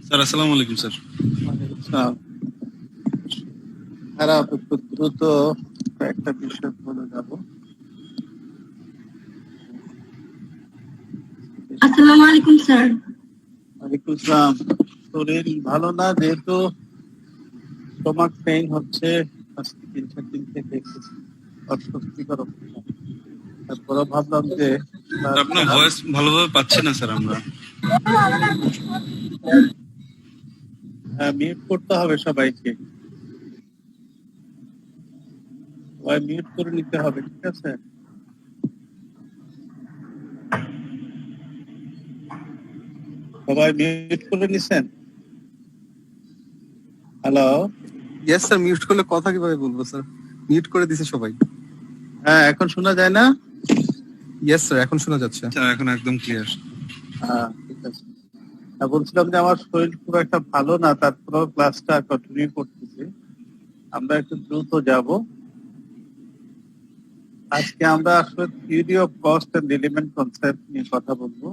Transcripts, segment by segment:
Sir আসসালামু আলাইকুম sir. খারাপ একটু দ্রুত একটা বিষয় বলে যাব। আসসালামু আলাইকুম স্যার। ওয়ালাইকুম আসসালাম। শরীর ভালো না, যেহেতু স্টমাক পেইন হচ্ছে আজকে 3-4 দিন থেকে, অস্বস্তিকর অবস্থা। তারপরে ভাবলাম যে আপনার ভয়েস ভালোভাবে পাচ্ছি না স্যার আমরা। মিউট করতে হবে সবাইকে, সবাই মিউট করে নিতে হবে, ঠিক আছে? সবাই মিউট করে নিছেন? হ্যালো? ইয়েস স্যার, মিউট করলে কথা কিভাবে বলবো স্যার? মিউট করে দিছে সবাই। হ্যাঁ, এখন শোনা যায় না? ইয়েস স্যার, এখন শোনা যাচ্ছে। স্যার এখন একদম ক্লিয়ার। হ্যাঁ, ঠিক আছে। বলছিলাম যে আমার শরীর খুব একটা ভালো না, তারপরেও ক্লাসটা কন্টিনিউ করতেছি। আমরা একটু দ্রুত যাব। আজকে আমরা আসলে theory of cost and element concept নিয়ে কথা বলবো।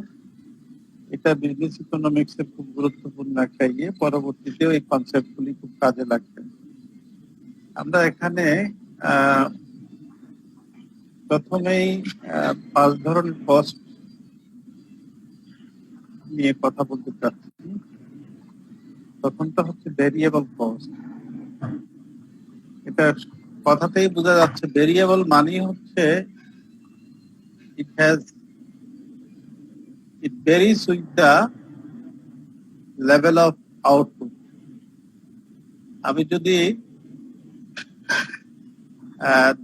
এটা বিজনেস ইকোনমিক্স এর খুব গুরুত্বপূর্ণ একটা ইয়ে, পরবর্তীতেও এই কনসেপ্ট গুলি খুব কাজে লাগবে। আমরা এখানে প্রথমেই 5 ধরনের কস্ট নিয়ে কথা বলতে চাচ্ছি। প্রথমটা হচ্ছে ভেরিয়েবল কস্ট। এটা কথাতেই বোঝা যাচ্ছে, ভেরিয়েবল মানে হচ্ছে it varies with the level of output. আমি যদি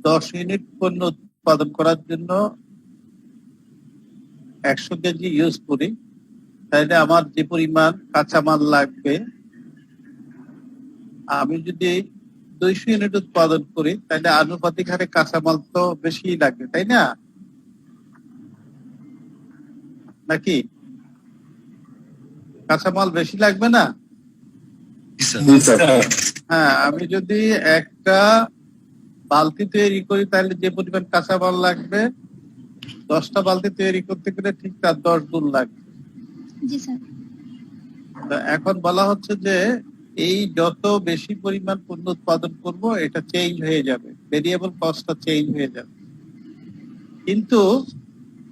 10 ইউনিট পণ্য উৎপাদন করার জন্য 100 কেজি ইউজ করি, তাহলে আমার যে পরিমাণ কাঁচামাল লাগবে, আমি যদি 200 ইউনিট উৎপাদন করি তাহলে আনুপাতিক হারে কাঁচামাল তো বেশি লাগবে, তাই না? নাকি কাঁচামাল বেশি লাগবে না? হ্যাঁ, আমি যদি একটা বালতি তৈরি করি তাহলে যে পরিমাণ কাঁচামাল লাগবে, 10টা বালতি তৈরি করতে গেলে ঠিক তার 10 গুণ লাগবে। জি স্যার। এখন বলা হচ্ছে যে এই যত বেশি পরিমাণ পণ্য উৎপাদন করব, এটা চেঞ্জ হয়ে যাবে, ভেরিয়েবল কস্টটা চেঞ্জ হয়ে যাবে। কিন্তু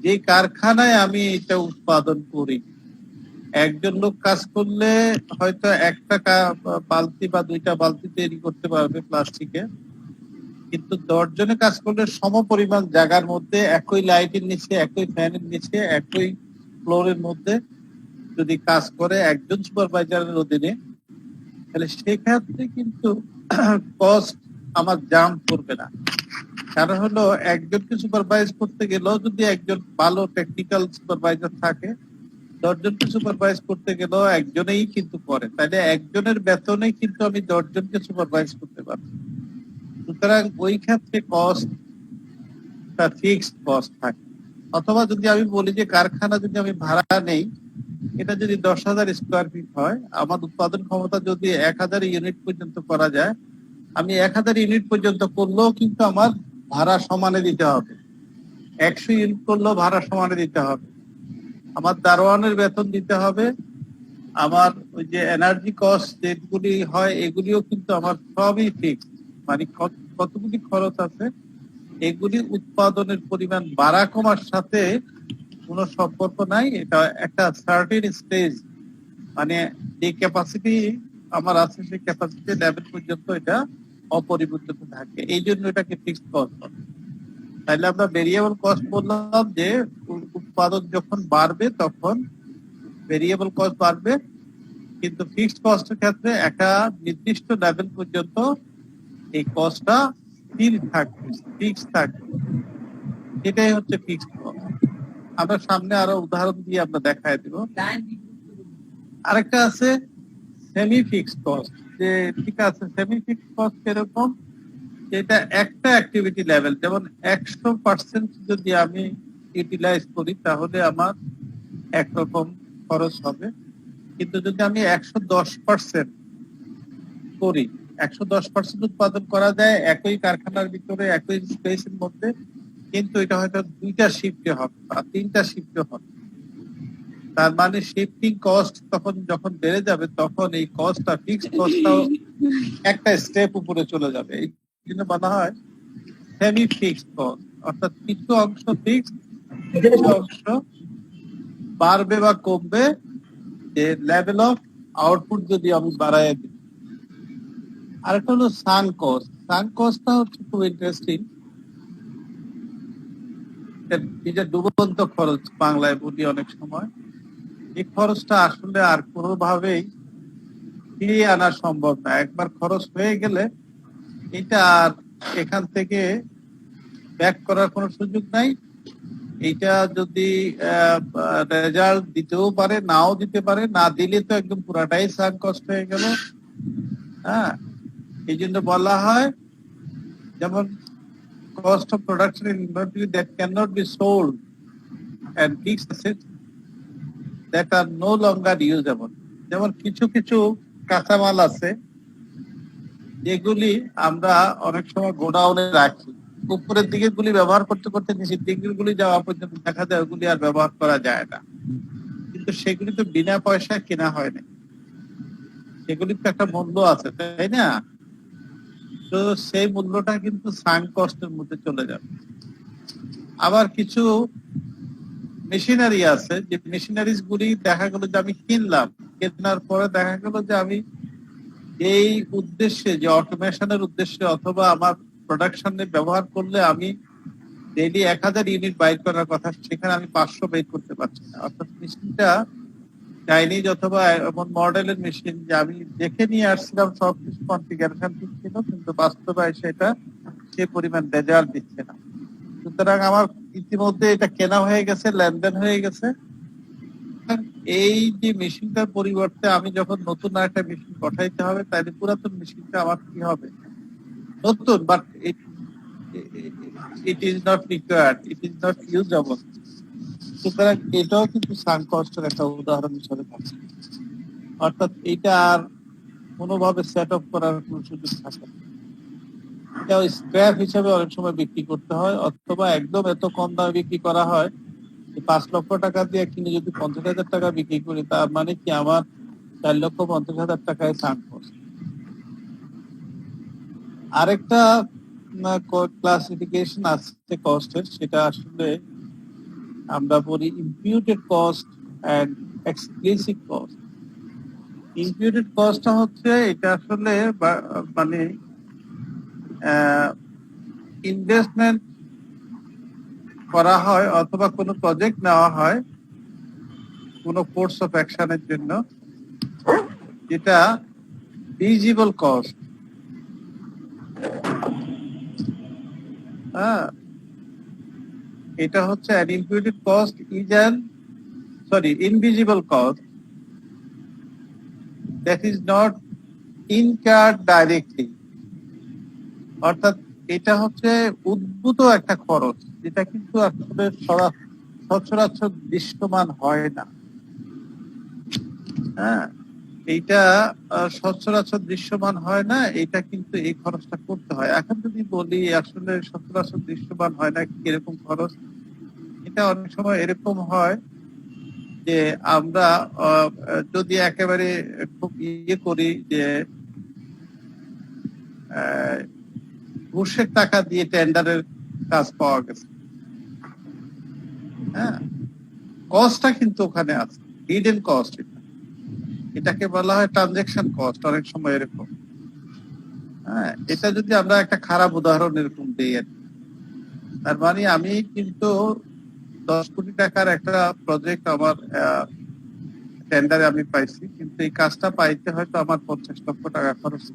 যে কারখানায় আমি এটা উৎপাদন করি, একজন লোক কাজ করলে হয়তো একটা বালতি বা 2টা বালতি তৈরি করতে পারবে প্লাস্টিকে, কিন্তু 10 জনে কাজ করলে সম পরিমাণ জায়গার মধ্যে, একই লাইটের নিচে, একই ফ্যানের নিচে, একই ফ্লোরের মধ্যে যদি কাজ করে একজন সুপারভাইজারের অধীনে, তাহলে সেক্ষেত্রে কিন্তু কস্ট আমার জাম্প করবে না। কারণ হলো, একজনকে সুপারভাইজ করতে গেলেও যদি একজন ভালো টেকনিক্যাল সুপারভাইজার থাকে, 10 জনকে সুপারভাইজ করতে গেলেও একজনেই কিন্তু করে, তাহলে একজনের বেতনেই কিন্তু আমি 10 জনকে সুপারভাইজ করতে পারবো। সুতরাং ওই ক্ষেত্রে কস্টটা ফিক্সড কস্ট থাকে। অথবা যদি আমি বলি যে কারখানা যদি আমি ভাড়া নেই, এটা যদি 10,000 স্কোয়ার ফিট হয়, আমার উৎপাদন ক্ষমতা যদি 1000 ইউনিট পর্যন্ত করা যায়, আমি 1000 ইউনিট পর্যন্ত করলেও কিন্তু আমার ভাড়া সমানে দিতে হবে। 100 ইউনিট করলেও ভাড়া সমানে দিতে হবে। আমার দারোয়ানের বেতন দিতে হবে, আমার ওই যে এনার্জি কস্ট যেগুলি হয় এগুলিও কিন্তু আমার সবই ফিক্সড। মানে কতগুলি খরচ আছে, এগুলি উৎপাদনের পরিমাণ বাড়া কমার সাথে কোনো সম্পর্ক নাই। এটা একটা সার্টেন স্টেজ, মানে যে ক্যাপাসিটি আমার আছে সেই ক্যাপাসিটি লেভেল পর্যন্ত এটা অপরিবর্তিত থাকে, এই জন্য এটাকে ফিক্সড কস্ট বলে। তাহলে আমরা ভেরিয়েবল কস্ট বললাম যে উৎপাদন যখন বাড়বে তখন ভেরিয়েবল কস্ট বাড়বে, কিন্তু ফিক্সড কস্টের ক্ষেত্রে একটা নির্দিষ্ট লেভেল পর্যন্ত এই কস্টটা স্থির থাকবে, ফিক্সড থাকবে। এটাই হচ্ছে ফিক্সড কস্ট। আমরা সামনে আরো উদাহরণ দিয়ে আমরা দেখায় দিব। আরেকটা আছে সেমি ফিক্সড কস্ট, যে ঠিক আছে সেমি ফিক্সড কস্ট এরকম, যেটা একটা অ্যাক্টিভিটি লেভেল, যেমন 100% যদি আমি ইউটিলাইজ করি তাহলে আমার একরকম খরচ হবে, কিন্তু যদি আমি 110% করি, 110% উৎপাদন করা যায় একই কারখানার ভিতরে, একই স্পেসের মধ্যে, কিন্তু এটা হয়তো 2টা শিফটে হবে বা 3টা শিফটে হবে। তার মানে শিফটিং কস্ট তখন যখন বেড়ে যাবে তখন এই কস্টটা ফিক্সড কস্টটাও একটা স্টেপ উপরে চলে যাবে। এই জন্য বলা হয় সেমি ফিক্সড কস্ট, অর্থাৎ কিছু অংশ ফিক্সড, কিছু অংশ বাড়বে বা কমবে যে লেভেল অফ আউটপুট যদি আমি বাড়াই দিই। আরেকটা হলো সাঙ্ক কস্ট। সাঙ্ক কস্টটা হচ্ছে খুব ইন্টারেস্টিং। এটা ডুবন্ত খরচ বাংলায় বলি অনেক সময়। এই খরচটা আসলে আর কোনোভাবেই ফিরিয়ে আনা সম্ভব না। একবার খরচ হয়ে গেলে এটা আর এখান থেকে ব্যাক করার কোনো সুযোগ নাই। এইটা যদি রেজাল্ট দিতেও পারে, নাও দিতে পারে, না দিলে তো একদম পুরাটাই সাঙ্ক কস্ট হয়ে গেল। হ্যাঁ, এই জন্য বলা হয় যেমন cost of production in inventory that cannot be sold and fixed assets that are no longer usable. যেমন কিছু কিছু কাঁচামাল আছে যেগুলি আমরা অনেক সময় গোডাউনে রাখি, উপরের দিকে গুলি ব্যবহার করতে করতে নিচের দিকের গুলি যাওয়া পর্যন্ত দেখা যায় ওগুলি আর ব্যবহার করা যায় না, কিন্তু সেগুলি তো বিনা পয়সায় কেনা হয় না, সেগুলির তো একটা মূল্য আছে, তাই না? তো সেই মূল্যটা কিন্তু সাঙ্ক কস্টের মধ্যে চলে যাবে। আবার কিছু মেশিনারি আছে যে মেশিনারিজ গুলি দেখা গেল যে আমি কিনলাম, কেনার পরে দেখা গেল যে আমি এই উদ্দেশ্যে, যে অটোমেশনের উদ্দেশ্যে অথবা আমার প্রোডাকশনে ব্যবহার করলে আমি ডেইলি 1000 ইউনিট বাইর করার কথা, সেখানে আমি 500 বের করতে পারছি না। অর্থাৎ মেশিনটা চাইনিজ অথবা এমন মডেলের মেশিন যে আমি দেখে নিয়ে আসছিলাম সবকিছু কনফিগারেশন ঠিক ছিল, কিন্তু বাস্তবে সেটা সে পরিমাণ রেজাল্ট দিচ্ছে না। সুতরাং আমার ইতিমধ্যে এটা কেনা হয়ে গেছে, লেনদেন হয়ে গেছে। এই যে মেশিনটার পরিবর্তে আমি যখন নতুন একটা মেশিন পাঠাইতে হবে, তাহলে পুরাতন মেশিনটা আমার কি হবে? নতুন, but it is not required, it is not usable. সুতরাং এটাও কিন্তু সাঙ্ক কস্টের একটা উদাহরণ হিসেবে থাকছে। অর্থাৎ এটা আর কোনোভাবে সেট আপ করার কোনো সুযোগ থাকে না। এটা স্ক্র্যাপ হিসেবে অনেক সময় বিক্রি করতে হয়, অথবা একদম এত কম দামে বিক্রি করা হয় 5 লক্ষ টাকা দিয়ে কিনে যদি 50,000 টাকা বিক্রি করি, তার মানে কি আমার 4,50,000 টাকায় সাঙ্ক কস্ট। আরেকটা ক্লাসিফিকেশন আছে কস্টের, সেটা আসলে আমরা বলি ইম্পিউটেড কস্ট এন্ড এক্সপ্লিসিট কস্ট। ইম্পিউটেড কস্টটা হচ্ছে এটা আসলে মানে ইনভেস্টমেন্ট করা হয় অথবা কোনো প্রজেক্ট নেওয়া হয় কোনো কোর্স অফ অ্যাকশনের জন্য, যেটা ভিজিবল কস্ট। হ্যাঁ, এটা হচ্ছে an imputed cost is an invisible cost that is not incurred directly. অর্থাৎ এটা হচ্ছে উদ্ভূত একটা খরচ, যেটা কিন্তু আসলে সচরাচর দৃশ্যমান হয় না। হ্যাঁ, এইটা সচরাচর দৃশ্যমান হয় না, এটা কিন্তু এই খরচটা করতে হয়। এখন যদি বলি আসলে সচরাচর দৃশ্যমান হয় না কিরকম খরচ, এটা অনেক সময় এরকম হয় যে আমরা যদি একেবারে খুব করি যে ঘুষের টাকা দিয়ে টেন্ডারের কাজ পাওয়া গেছে, হ্যাঁ, কস্টটা কিন্তু ওখানে আছে, হিডেন কস্ট। এটাকে বলা হয় ট্রানজাকশন কস্ট অনেক সময় এরকম। হ্যাঁ, এটা যদি আমরা একটা খারাপ উদাহরণ এরকম দিই আর কি, তার মানে আমি কিন্তু 10 কোটি টাকার একটা প্রজেক্ট আমার টেন্ডারে আমি পাইছি, কিন্তু এই কাজটা পাইতে হয়তো আমার 50 লক্ষ টাকা খরচ,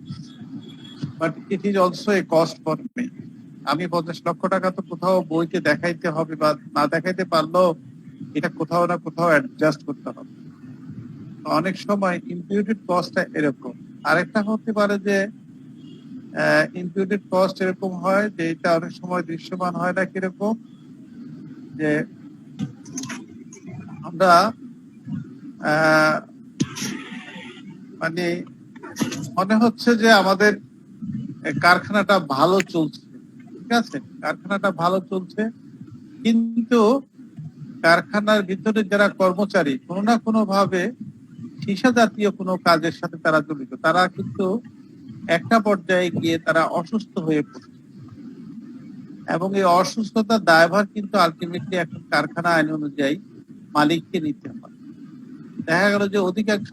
but it is also a cost for me. আমি 50 লক্ষ টাকা তো কোথাও বইতে দেখাইতে হবে, বা না দেখাইতে পারলেও এটা কোথাও না কোথাও অ্যাডজাস্ট করতে হবে। অনেক সময় ইম্পিউটেড কস্টটা এরকম। আরেকটা হতে পারে যে ইম্পিউটেড কস্ট এরকম হয় যে এটা অনেক সময় দৃশ্যমান হয় না। কিরকম? যে আমরা মানে মনে হচ্ছে যে আমাদের কারখানাটা ভালো চলছে, ঠিক আছে, কারখানাটা ভালো চলছে, কিন্তু কারখানার ভিতরে যারা কর্মচারী কোনো না কোনো ভাবে সীসা জাতীয় কোনো কাজের সাথে তারা জড়িত, তারা কিন্তু একটা পর্যায়ে গিয়ে তারা অসুস্থ হয়ে পড়ে এবং এই অসুস্থতার দায়ভার কিন্তু আলটিমেটলি এখন কারখানা আইন অনুযায়ী মালিককে নিতে হয়। দেখা গেল যে অধিকাংশ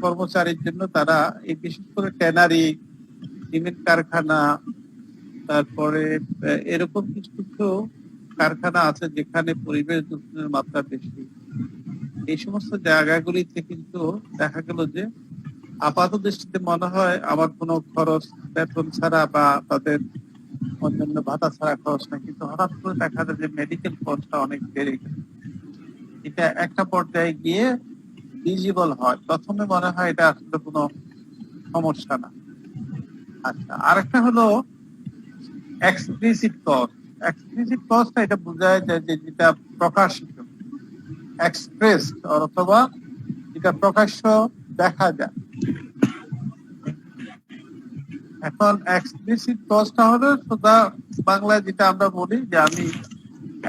কর্মচারীর জন্য তারা এই বিশেষ করে ট্যানারি, সিমেন্ট কারখানা, তারপরে এরকম কিছু কিছু কারখানা আছে যেখানে পরিবেশ দূষণের মাত্রা বেশি। এই সমস্ত জায়গাগুলিতে কিন্তু দেখা গেল যে আপাত দৃষ্টিতে মনে হয় আমার কোনো খরচ বেতন ছাড়া বা তাদের অন্যান্য ভাতা ছাড়া খরচ না, কিন্তু হঠাৎ করে দেখা যায় যে মেডিকেল কস্টটা অনেক বেড়ে গেছে। এটা একটা পর্যায়ে গিয়ে ভিজিবল হয়, প্রথমে মনে হয় এটা আসলে কোনো সমস্যা না। আচ্ছা, আরেকটা হলো এক্সপ্লিসিট কস্ট। এক্সপ্লিসিট কস্ট এটা বোঝায় যায় যে যেটা প্রকাশিত, এক্সপ্রেস অথবা যেটা প্রকাশ্য দেখা যায়। এখন এক্সপ্লিসিট কস্টটা হলো সোজা বাংলায় যেটা আমরা বলি যে আমি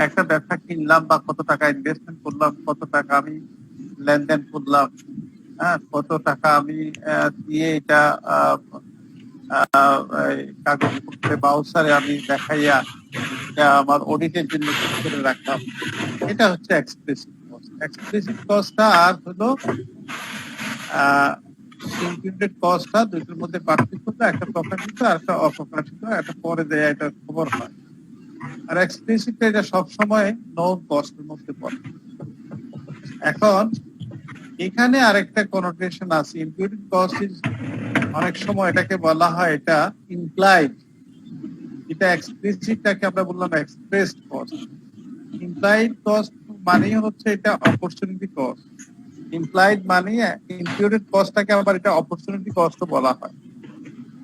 একটা ব্যবসা কিনলাম বা কত টাকা ইনভেস্টমেন্ট করলাম, কত টাকা আমি লেনদেন করলাম, কত টাকা আমি দিয়ে এটা কাগজপত্রে বাউসারে আমি দেখাইয়া আমার অডিটের জন্য ঠিক করে রাখলাম, এটা হচ্ছে এক্সপ্লিসিট কস্ট। এক্সপ্লিসিট কস্টটা আর হলো ইমপ্লিমেন্টেড কস্টটা, দুটোর মধ্যে পার্থক্য তো একটা প্রকাশিত আর একটা অপ্রকাশিত, একটা পরে দেয়া এটা খবর হয়। আর এক্সপ্লিসিট এটা সবসময় নোন কস্টের মধ্যে পড়ে। এখন এখানে আরেকটা কনোটেশন আছে, ইমপ্লিমেন্টেড কস্ট ইজ অনেক সময় এটাকে বলা হয় এটা ইমপ্লাইড, এটা এক্সপ্লিসিটটাকে আমরা বললাম এক্সপ্রেসড কস্ট। ইমপ্লাইড কস্ট মানে হচ্ছে এটা অপরচুনিটি কস্ট, ইমপ্লাইড মানে ইনক্লুডেড কস্টটাকে আবার এটা অপরচুনিটি কস্ট বলা হয়।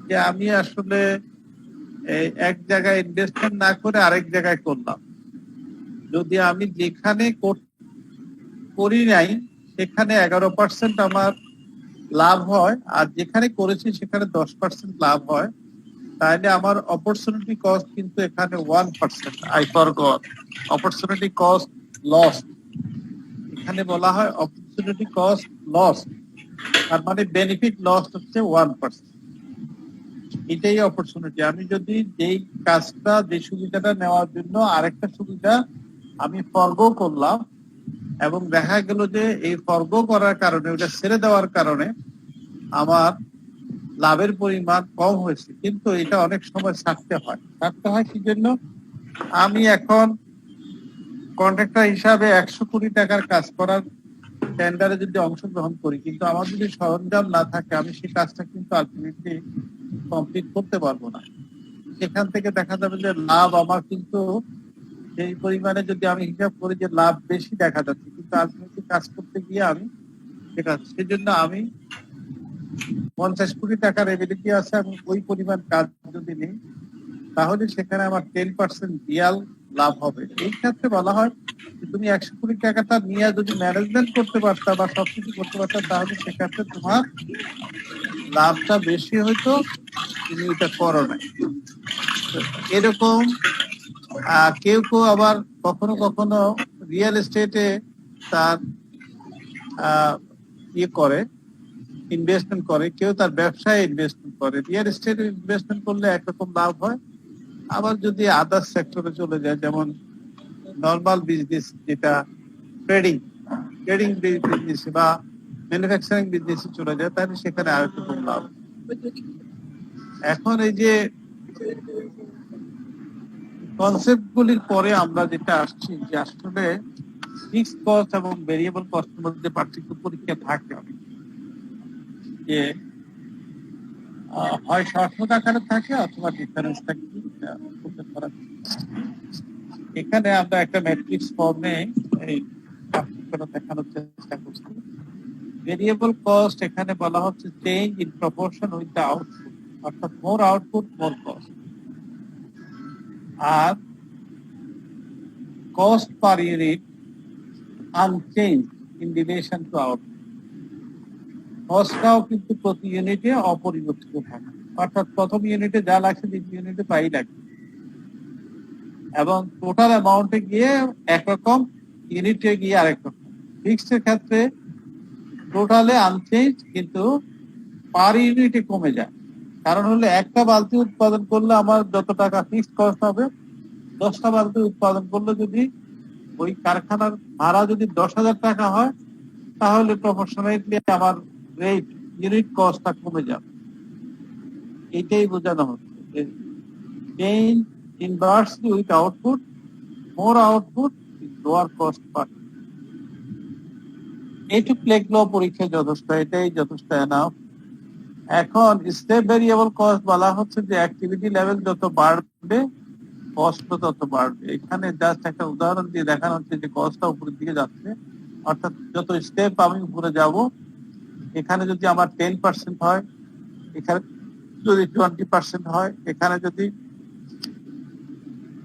যে আমি আসলে এক জায়গায় ইনভেস্টমেন্ট না করে আরেক জায়গায় করলাম, যদি আমি যেখানে করি নাই সেখানে 11% আমার লাভ হয় আর যেখানে করেছি সেখানে 10% লাভ হয়, তাহলে আমার অপরচুনিটি কস্ট কিন্তু এখানে 1%। I forgot, opportunity cost loss, এখানে বলা হয় অপরচুনিটি কস্ট লস, তার মানে বেনিফিট লস হচ্ছে 1%। এটাই অপরচুনিটি। আমি যদি যেই কাজটা, যে সুবিধাটা নেওয়ার জন্য আরেকটা সুবিধা আমি ফরগো করলাম এবং দেখা গেল যে এই ফরগো করার কারণে, ওটা ছেড়ে দেওয়ার কারণে আমার লাভের পরিমাণ কম হয়েছে, কিন্তু এটা অনেক সময় ছাড়তে হয় কি জন্য? আমি এখন কন্ট্রাক্টর হিসাবে 100 কোটি টাকার কাজ করার টেন্ডারে যদি অংশগ্রহণ করি, কিন্তু আমার যদি সরঞ্জাম না থাকে আমি সেই কাজটা কিন্তু আলটিমেটলি কমপ্লিট করতে পারবো না। সেখান থেকে দেখা যাবে যে লাভ আমার কিন্তু সেই পরিমাণে যদি আমি হিসাব করি যে লাভ বেশি দেখা যাচ্ছে, কিন্তু আলটিমেটলি কাজ করতে গিয়ে আমি সেজন্য আমি 50 কোটি টাকার এবিলিটি আছে, আমি ওই পরিমাণ কাজ যদি নিই তাহলে সেখানে আমার 10% রিয়াল লাভ হবে। এই ক্ষেত্রে বলা হয় যে তুমি 100 কোটি টাকাটা নিয়ে যদি ম্যানেজমেন্ট করতে পারতা বা সবকিছু করতে পারতা তাহলে সেক্ষেত্রে তোমার লাভটা বেশি হইতো, তুমি এটা করো না। এরকম কেউ কেউ আবার কখনো কখনো রিয়েল এস্টেটে তার করে ইনভেস্টমেন্ট করে, কেউ তার ব্যবসায় ইনভেস্টমেন্ট করে। রিয়েল এস্টেটে ইনভেস্টমেন্ট করলে একরকম লাভ হয়, আবার যদি আদার্স সেক্টরে চলে যায়, যেমন নর্মাল বিজনেস যেটা ট্রেডিং বিজনেস বা ম্যানুফ্যাকচারিং বিজনেসে চলে যায়, তাহলে সেখানে আরেকরকম লাভ। এখন এই যে কনসেপ্ট গুলির পরে আমরা যেটা আসছি যে আসলে ফিক্সড কস্ট এবং ভেরিয়েবল কস্টের মধ্যে পার্থক্য পরীক্ষা থাকে যে হয় শর্ট আকারে থাকে অথবা ডিফারেন্স থাকে। এখানে আমরা একটা ম্যাট্রিক্স ফর্মে এই পার্থক্যটা দেখানোর চেষ্টা করছি। ভেরিয়েবল কস্ট এখানে বলা হচ্ছে change in proportion with the output, অর্থাৎ মোর আউটপুট মোর কস্ট। আর cost per unit unchanged in relation to output, কস্টটাও কিন্তু প্রতি ইউনিটে অপরিবর্তিত থাকে, অর্থাৎ প্রথম ইউনিটে যা লাগছে দ্বিতীয় ইউনিটে তাই লাগছে এবং টোটাল অ্যামাউন্টে গিয়ে একরকম ইউনিটে গিয়ে আরেক রকম। ফিক্সড এর ক্ষেত্রে টোটালে আনচেঞ্জ, কিন্তু পার ইউনিটে কমে যায়। কারণ হলো একটা বালতি উৎপাদন করলে আমার যত টাকা ফিক্সড কস্ট হবে, 10টা বালতি উৎপাদন করলে যদি ওই কারখানার ভাড়া যদি 10,000 টাকা হয়, তাহলে প্রপোর্শনালি আমার রেট ইউনিট কস্টটা কমে যাবে। এটাই বোঝানো হচ্ছে যে change inversely with output, more output lower cost per. এইটুক লিখলেও পরীক্ষায় যথেষ্ট, এটাই যথেষ্ট এনাফ। এখন স্টেপ ভেরিয়েবল কস্ট বলা হচ্ছে যে অ্যাক্টিভিটি লেভেল যত বাড়বে কস্ট তত বাড়বে। এখানে জাস্ট একটা উদাহরণ দিয়ে দেখানো হচ্ছে যে কস্টটা উপরের দিকে যাচ্ছে, অর্থাৎ যত স্টেপ আমি উপরে যাব, এখানে যদি আমার 10% হয়, এখানে যদি 20% হয়, এখানে যদি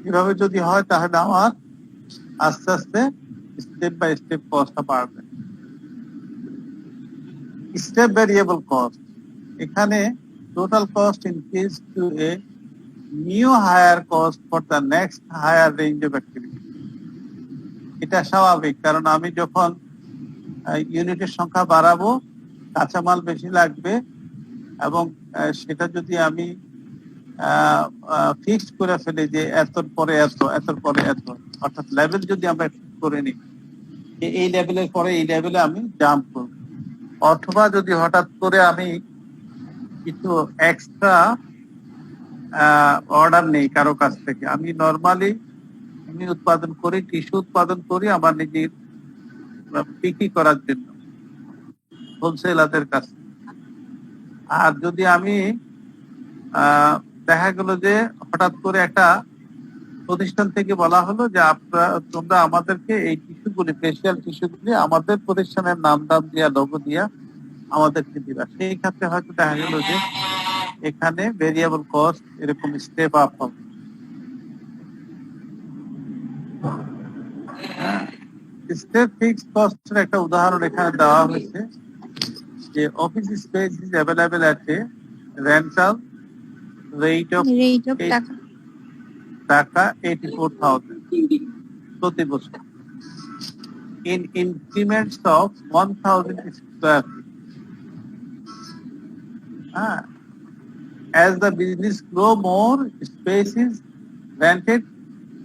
এভাবে যদি হয়, তাহলে আমার আস্তে আস্তে স্টেপ বাই স্টেপ কস্টটা বাড়বে। স্টেপ ভেরিয়েবল কস্ট, এখানে total cost increase to a new higher cost for the next higher range of activity. এটা স্বাভাবিক, কারণ আমি যখন ইউনিটের সংখ্যা বাড়াবো, কাঁচামাল বেশি লাগবে, এবং সেটা যদি আমি ফিক্সড করে ফেলি যে এতর পরে এত, এতর পরে এত, অর্থাৎ লেভেল যদি আমরা ঠিক করে নিই, এই লেভেলের পরে এই লেভেলে আমি জাম্প করব, অথবা যদি হঠাৎ করে আমি কিছু এক্সট্রা অর্ডার নেই কারো কাছ থেকে, আমি নর্মালি আমি উৎপাদন করি, টিস্যু উৎপাদন করি আমার নিজের বিক্রি করার জন্য হোলসেলারদের কাছে। আর যদি আমি দেখা গেল যে হঠাৎ করে একটা প্রতিষ্ঠান থেকে বলা হলো যে তোমরা আমাদেরকে এই টিস্যুগুলি, ফেসিয়াল টিস্যুগুলি আমাদের প্রতিষ্ঠানের নাম দাম দিয়া, লোগো দিয়া আমাদেরকে দিবা, সেই ক্ষেত্রে হয়তো দেখা গেল যে এখানে ভেরিয়েবল কস্ট এরকম স্টেপ আপ হবে। স্টেপ ফিক্সড কস্টের একটা উদাহরণ এখানে দেওয়া হয়েছে যে office space is available at a rental rate of টাকা 84,000 প্রতি বছর in increments of 1,000 square feet. As the business grow more, space is rented,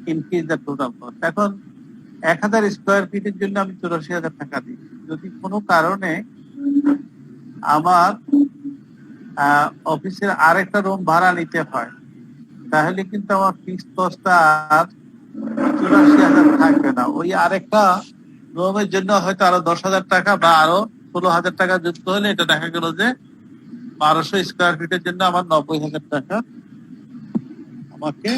increase the total cost. এখন 1,000 স্কোয়ার ফিটের জন্য আমি 84,000 টাকা দিই। যদি কোনো কারণে আমার অফিসের আরেকটা রুম ভাড়া নিতে হয়, তাহলে কিন্তু আমার ফিক্সড কস্টটা আর 84,000 থাকবে না। ওই আরেকটা রুমের জন্য হয়তো আরো 10,000 টাকা বা আরো 16,000 টাকা যুক্ত হলে এটা দেখা গেল যে 1200 স্কোয়ার ফিটের জন্য আমার 90,000 টাকা আমাকে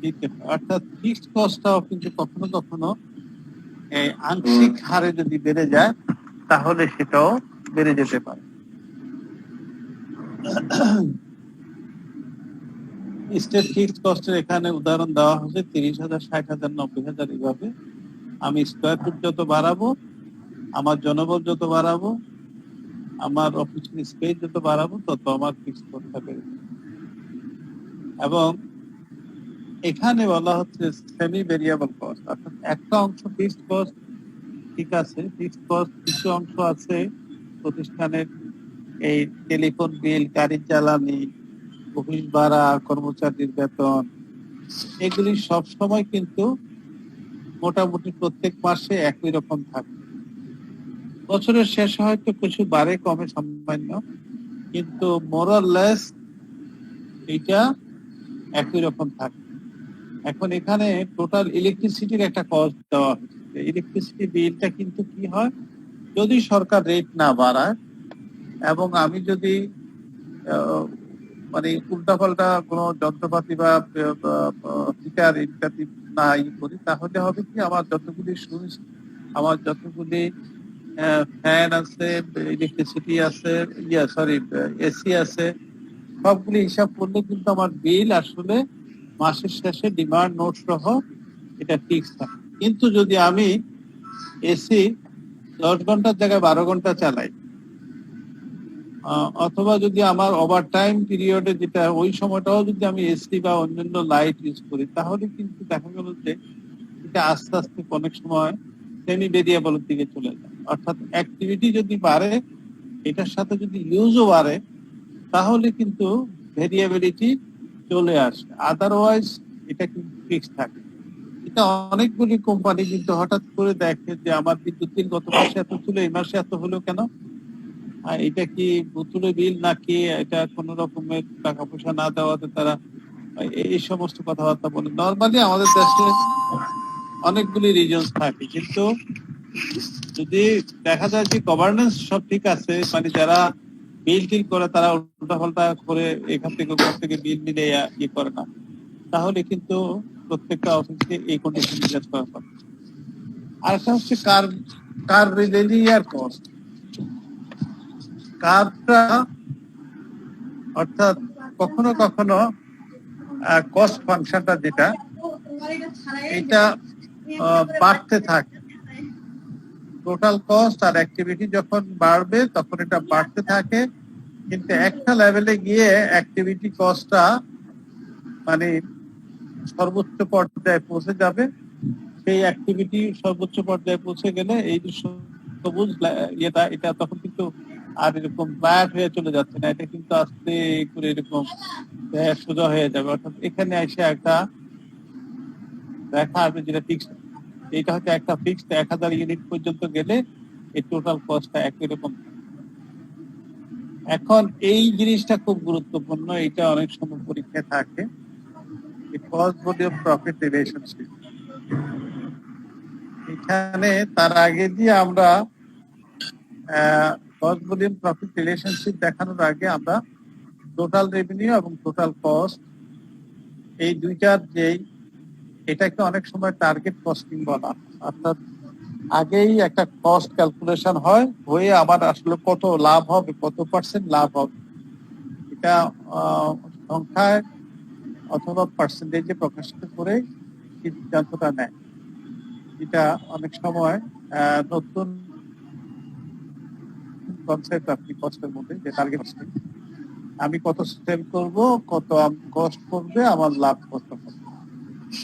দিতে হয়। অর্থাৎ ফিক্সড কস্টটাও কিন্তু কখনো কখনো আংশিক হারে যদি বেড়ে যায়, তাহলে সেটাও বেড়ে যেতে পারে। স্টেপ ফিক্সড কস্টের এখানে উদাহরণ দেওয়া হচ্ছে 30,000, 60,000, 90,000 এইভাবে। আমি স্কোয়ার ফুট যত বাড়াবো, আমার জনবল যত বাড়াবো, আমার অফিসের স্পেস যত বাড়াবো, তত আমার ফিক্সড কস্টটা বেড়ে যাবে। এবং এখানে বলা হচ্ছে সেমি ভেরিয়েবল কস্ট, অর্থাৎ একটা অংশ ফিক্সড কস্ট, ঠিক আছে, ফিক্সড কস্ট কিছু অংশ আছে প্রতিষ্ঠানের, এই টেলিফোন বিল, গাড়ি জ্বালানি, অফিস ভাড়া, কর্মচারীর বেতন, এগুলি সব সময় কিন্তু মোটামুটি প্রত্যেক মাসে একই রকম থাকে। বছরের শেষে হয়তো কিছু বাড়ে কমে সামান্য, কিন্তু মোরাললেস এটা একই রকম থাকে। এখন এখানে টোটাল ইলেকট্রিসিটির একটা কস্ট দেওয়া হচ্ছে। ইলেকট্রিসিটি বিলটা কিন্তু কি হয়, যদি সরকার রেট না বাড়ায় এবং আমি যদি মানে উল্টাপাল্টা কোনো যন্ত্রপাতি বা হিটার ইত্যাদি না করি, তাহলে হবে কি, আমার যতগুলি সুইচ, আমার যতগুলি ফ্যান আছে, ইলেকট্রিসিটি আছে, এসি আছে, সবগুলি হিসাব করলে কিন্তু আমার বিল আসলে মাসের শেষে ডিমান্ড নোট সহ এটা ফিক্স থাকে। কিন্তু যদি আমি এসি 10 ঘন্টার জায়গায় 12 ঘন্টা চালাই, অথবা যদি আমার ওভার টাইম পিরিয়ডে যেটা ওই সময়টাও যদি আমি এসি বা অন্যান্য লাইট ইউজ করি, তাহলে কিন্তু দেখা গেল যে এটা আস্তে আস্তে অনেক সময় সেমি ভেরিয়েবলের দিকে চলে যায়। অর্থাৎ অ্যাক্টিভিটি যদি বাড়ে, এটার সাথে যদি ইউজও বাড়ে, তাহলে কিন্তু ভেরিয়েবিলিটি চলে আসে, আদারওয়াইজ এটা কিন্তু ফিক্স থাকে। এটা অনেকগুলি কোম্পানি কিন্তু হঠাৎ করে দেখে যে আমার বিদ্যুৎ বিল গত মাসে এত ছিল, এই মাসে এত হলো কেন, এটা কি বোতলে বিল নাকি এটা কোন রকমের টাকা পয়সা না দেওয়াতে তারা এই সমস্ত কথাবার্তা বলে। নর্মালি আমাদের দেশে অনেকগুলি রিজনস থাকে, কিন্তু যদি দেখা যায় যে গভর্নেন্স সব ঠিক আছে, মানে যারা বিল টিল করে তারা উল্টাপাল্টা করে এখান থেকে ওখান থেকে বিল মিলে ইয়ে করে না, তাহলে কিন্তু প্রত্যেকটা অফিসে এই কন্ডিশন বিরাজ করা হবে। আর একটা হচ্ছে কার কার রিলিয়ার কস্ট। কারটা অর্থাৎ কখনো কখনো কস্ট ফাংশনটা যেটা, এটা বাড়তে থাকে। টোটাল কস্ট আর অ্যাক্টিভিটি যখন বাড়বে তখন এটা বাড়তে থাকে, কিন্তু একটা লেভেলে গিয়ে অ্যাক্টিভিটি কস্টটা মানে সর্বোচ্চ পর্যায়ে পৌঁছে যাবে। সেই অ্যাক্টিভিটি সর্বোচ্চ পর্যায়ে পৌঁছে গেলে এই যে সবুজ এটা তখন কিন্তু আর এরকম ফ্ল্যাট হয়ে চলে যাচ্ছে না, এটা কিন্তু আস্তে করে এরকম সোজা হয়ে যাবে। অর্থাৎ এখানে এসে একটা দেখা আসবে যেটা ফিক্সড, এটা হচ্ছে একটা ফিক্সড 1000 ইউনিট পর্যন্ত গেলে এই টোটাল কস্টটা একই রকম। এখন এই জিনিসটা খুব গুরুত্বপূর্ণ, এটা অনেক সময় পরীক্ষায় থাকে, কস্ট ভলিউম প্রফিট রিলেশনশিপ। এখানে তার আগে দিয়ে আমরা কস্ট ভলিউম প্রফিট রিলেশনশিপ দেখানোর আগে আমরা টোটাল রেভিনিউ এবং টোটাল কস্ট এই দুইটার যেই, এটাকে অনেক সময় টার্গেট কস্টিং বলা। অর্থাৎ আগেই একটা কস্ট ক্যালকুলেশন হয়, হয়ে আমার আসলে কত লাভ হবে, কত পার্সেন্ট লাভ হবে, এটা সংখ্যায় অথবা পার্সেন্টেজে প্রকাশিত করে সিদ্ধান্তটা নেয়। এটা অনেক সময় নতুন কনসেপ্ট আপনি কস্টের মধ্যে, যে টার্গেট কস্টিং, আমি কত সেল করব, কত কস্ট করবে, আমার লাভ কত হবে।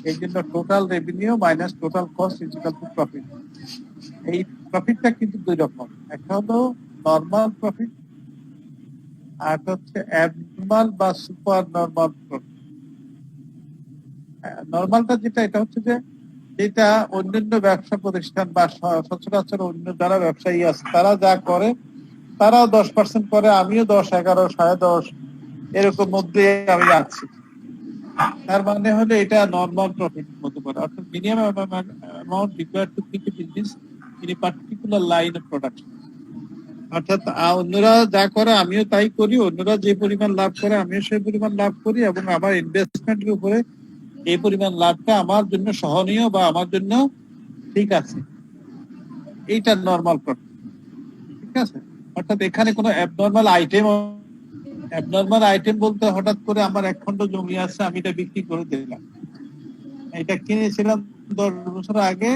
এই জন্য total revenue minus total cost is equal to profit. এই প্রফিটটা কিন্তু দুই রকম, একটা হলো নর্মাল প্রফিট, আর হচ্ছে অ্যাবনর্মাল বা সুপার নর্মাল প্রফিট। নর্মালটা যেটা, এটা হচ্ছে যে যেটা অন্যান্য ব্যবসা প্রতিষ্ঠান বা সচরাচর অন্য যারা ব্যবসায়ী আছে তারা যা করে, তারাও 10% করে, আমিও 10, 11, 10.5 এরকম মধ্যে আমি আছি। তার মানে হলো এটা নর্মাল প্রফিট হতে পারে। অর্থাৎ minimum amount required to keep business in a particular line of production. অর্থাৎ অন্যরা যা করে আমিও তাই করি, অন্যরা যে পরিমাণ লাভ করে আমিও সেই পরিমাণ লাভ করি, এবং আমার ইনভেস্টমেন্টের উপরে এই পরিমাণ লাভটা আমার জন্য সহনীয় বা আমার জন্য ঠিক আছে, এইটা নর্মাল প্রফিট। ঠিক আছে, অর্থাৎ এখানে কোনো অ্যাবনর্মাল আইটেম বলতে হঠাৎ করে আমার 1 খণ্ড জমি আছে, আমি এটা বিক্রি করে দিলাম, এটা কিনেছিলাম 10 বছর আগে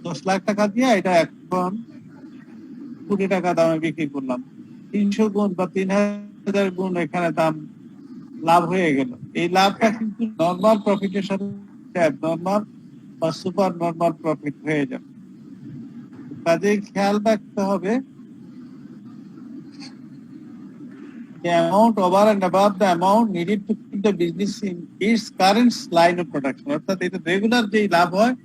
10 লাখ টাকা দিয়ে, এটা এখন 20 কোটি টাকা দামে বিক্রি করলাম, 300 গুণ বা 3000 গুণ এখানে দাম লাভ হয়ে গেল। এই লাভটা কিন্তু নর্মাল প্রফিটের সাথে অ্যাবনর্মাল বা সুপার নর্মাল প্রফিট হয়ে যাবে। কাজেই খেয়াল রাখতে হবে the amount over and above the amount needed to keep the business in its current line of production। অর্থাৎ এটা রেগুলার যেই লাভ হয়,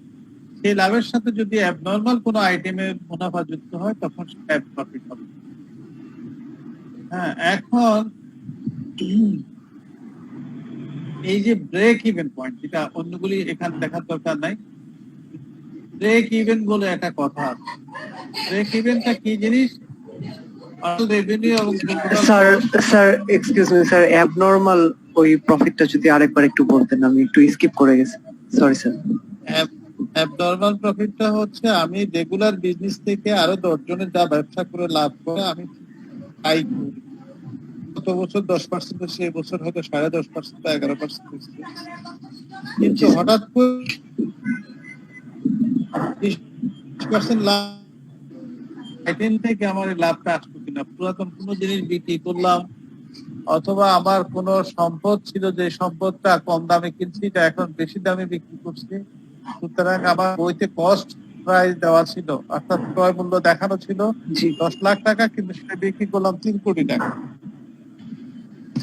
সেই লাভের সাথে যদি অ্যাবনর্মাল কোনো আইটেমের মুনাফা যুক্ত হয় তখন সেটা প্রফিট হবে। হ্যাঁ, এখন এই যে ব্রেক ইভেন পয়েন্ট, যেটা অন্যগুলি এখানে দেখার দরকার নাই, ব্রেক ইভেন বলে একটা কথা আছে। ব্রেক ইভেনটা কি জিনিস? রেভিনিউ এবং sir excuse me sir, abnormal ওই প্রফিটটা যদি আরেকবার একটু বলতেন, আমি একটু স্কিপ করে গেছি, সরি স্যার। অ্যাবনর্মাল প্রফিটটা হচ্ছে আমি রেগুলার বিজনেস থেকে আরো 10 জনের যা ব্যবসা করে লাভ করে আমি তাই করি। গত বছর 10%, সেই বছর হয়তো 10.5% বা 11% হয়েছে, কিন্তু হঠাৎ করে 30% লাভ আইটেম থেকে আমার লাভটা আসতো কিনা, পুরাতন কোনো জিনিস বিক্রি করলাম, অথবা আমার কোনো সম্পদ ছিল যে সম্পদটা কম দামে কিনছি, এটা এখন বেশি দামে বিক্রি করছি, সুতরাং আমার বইতে কস্ট প্রাইস দেওয়া ছিল, অর্থাৎ ক্রয় মূল্য দেখানো ছিল জি 10 লাখ টাকা, কিন্তু সেটা বিক্রি করলাম 3 কোটি টাকা।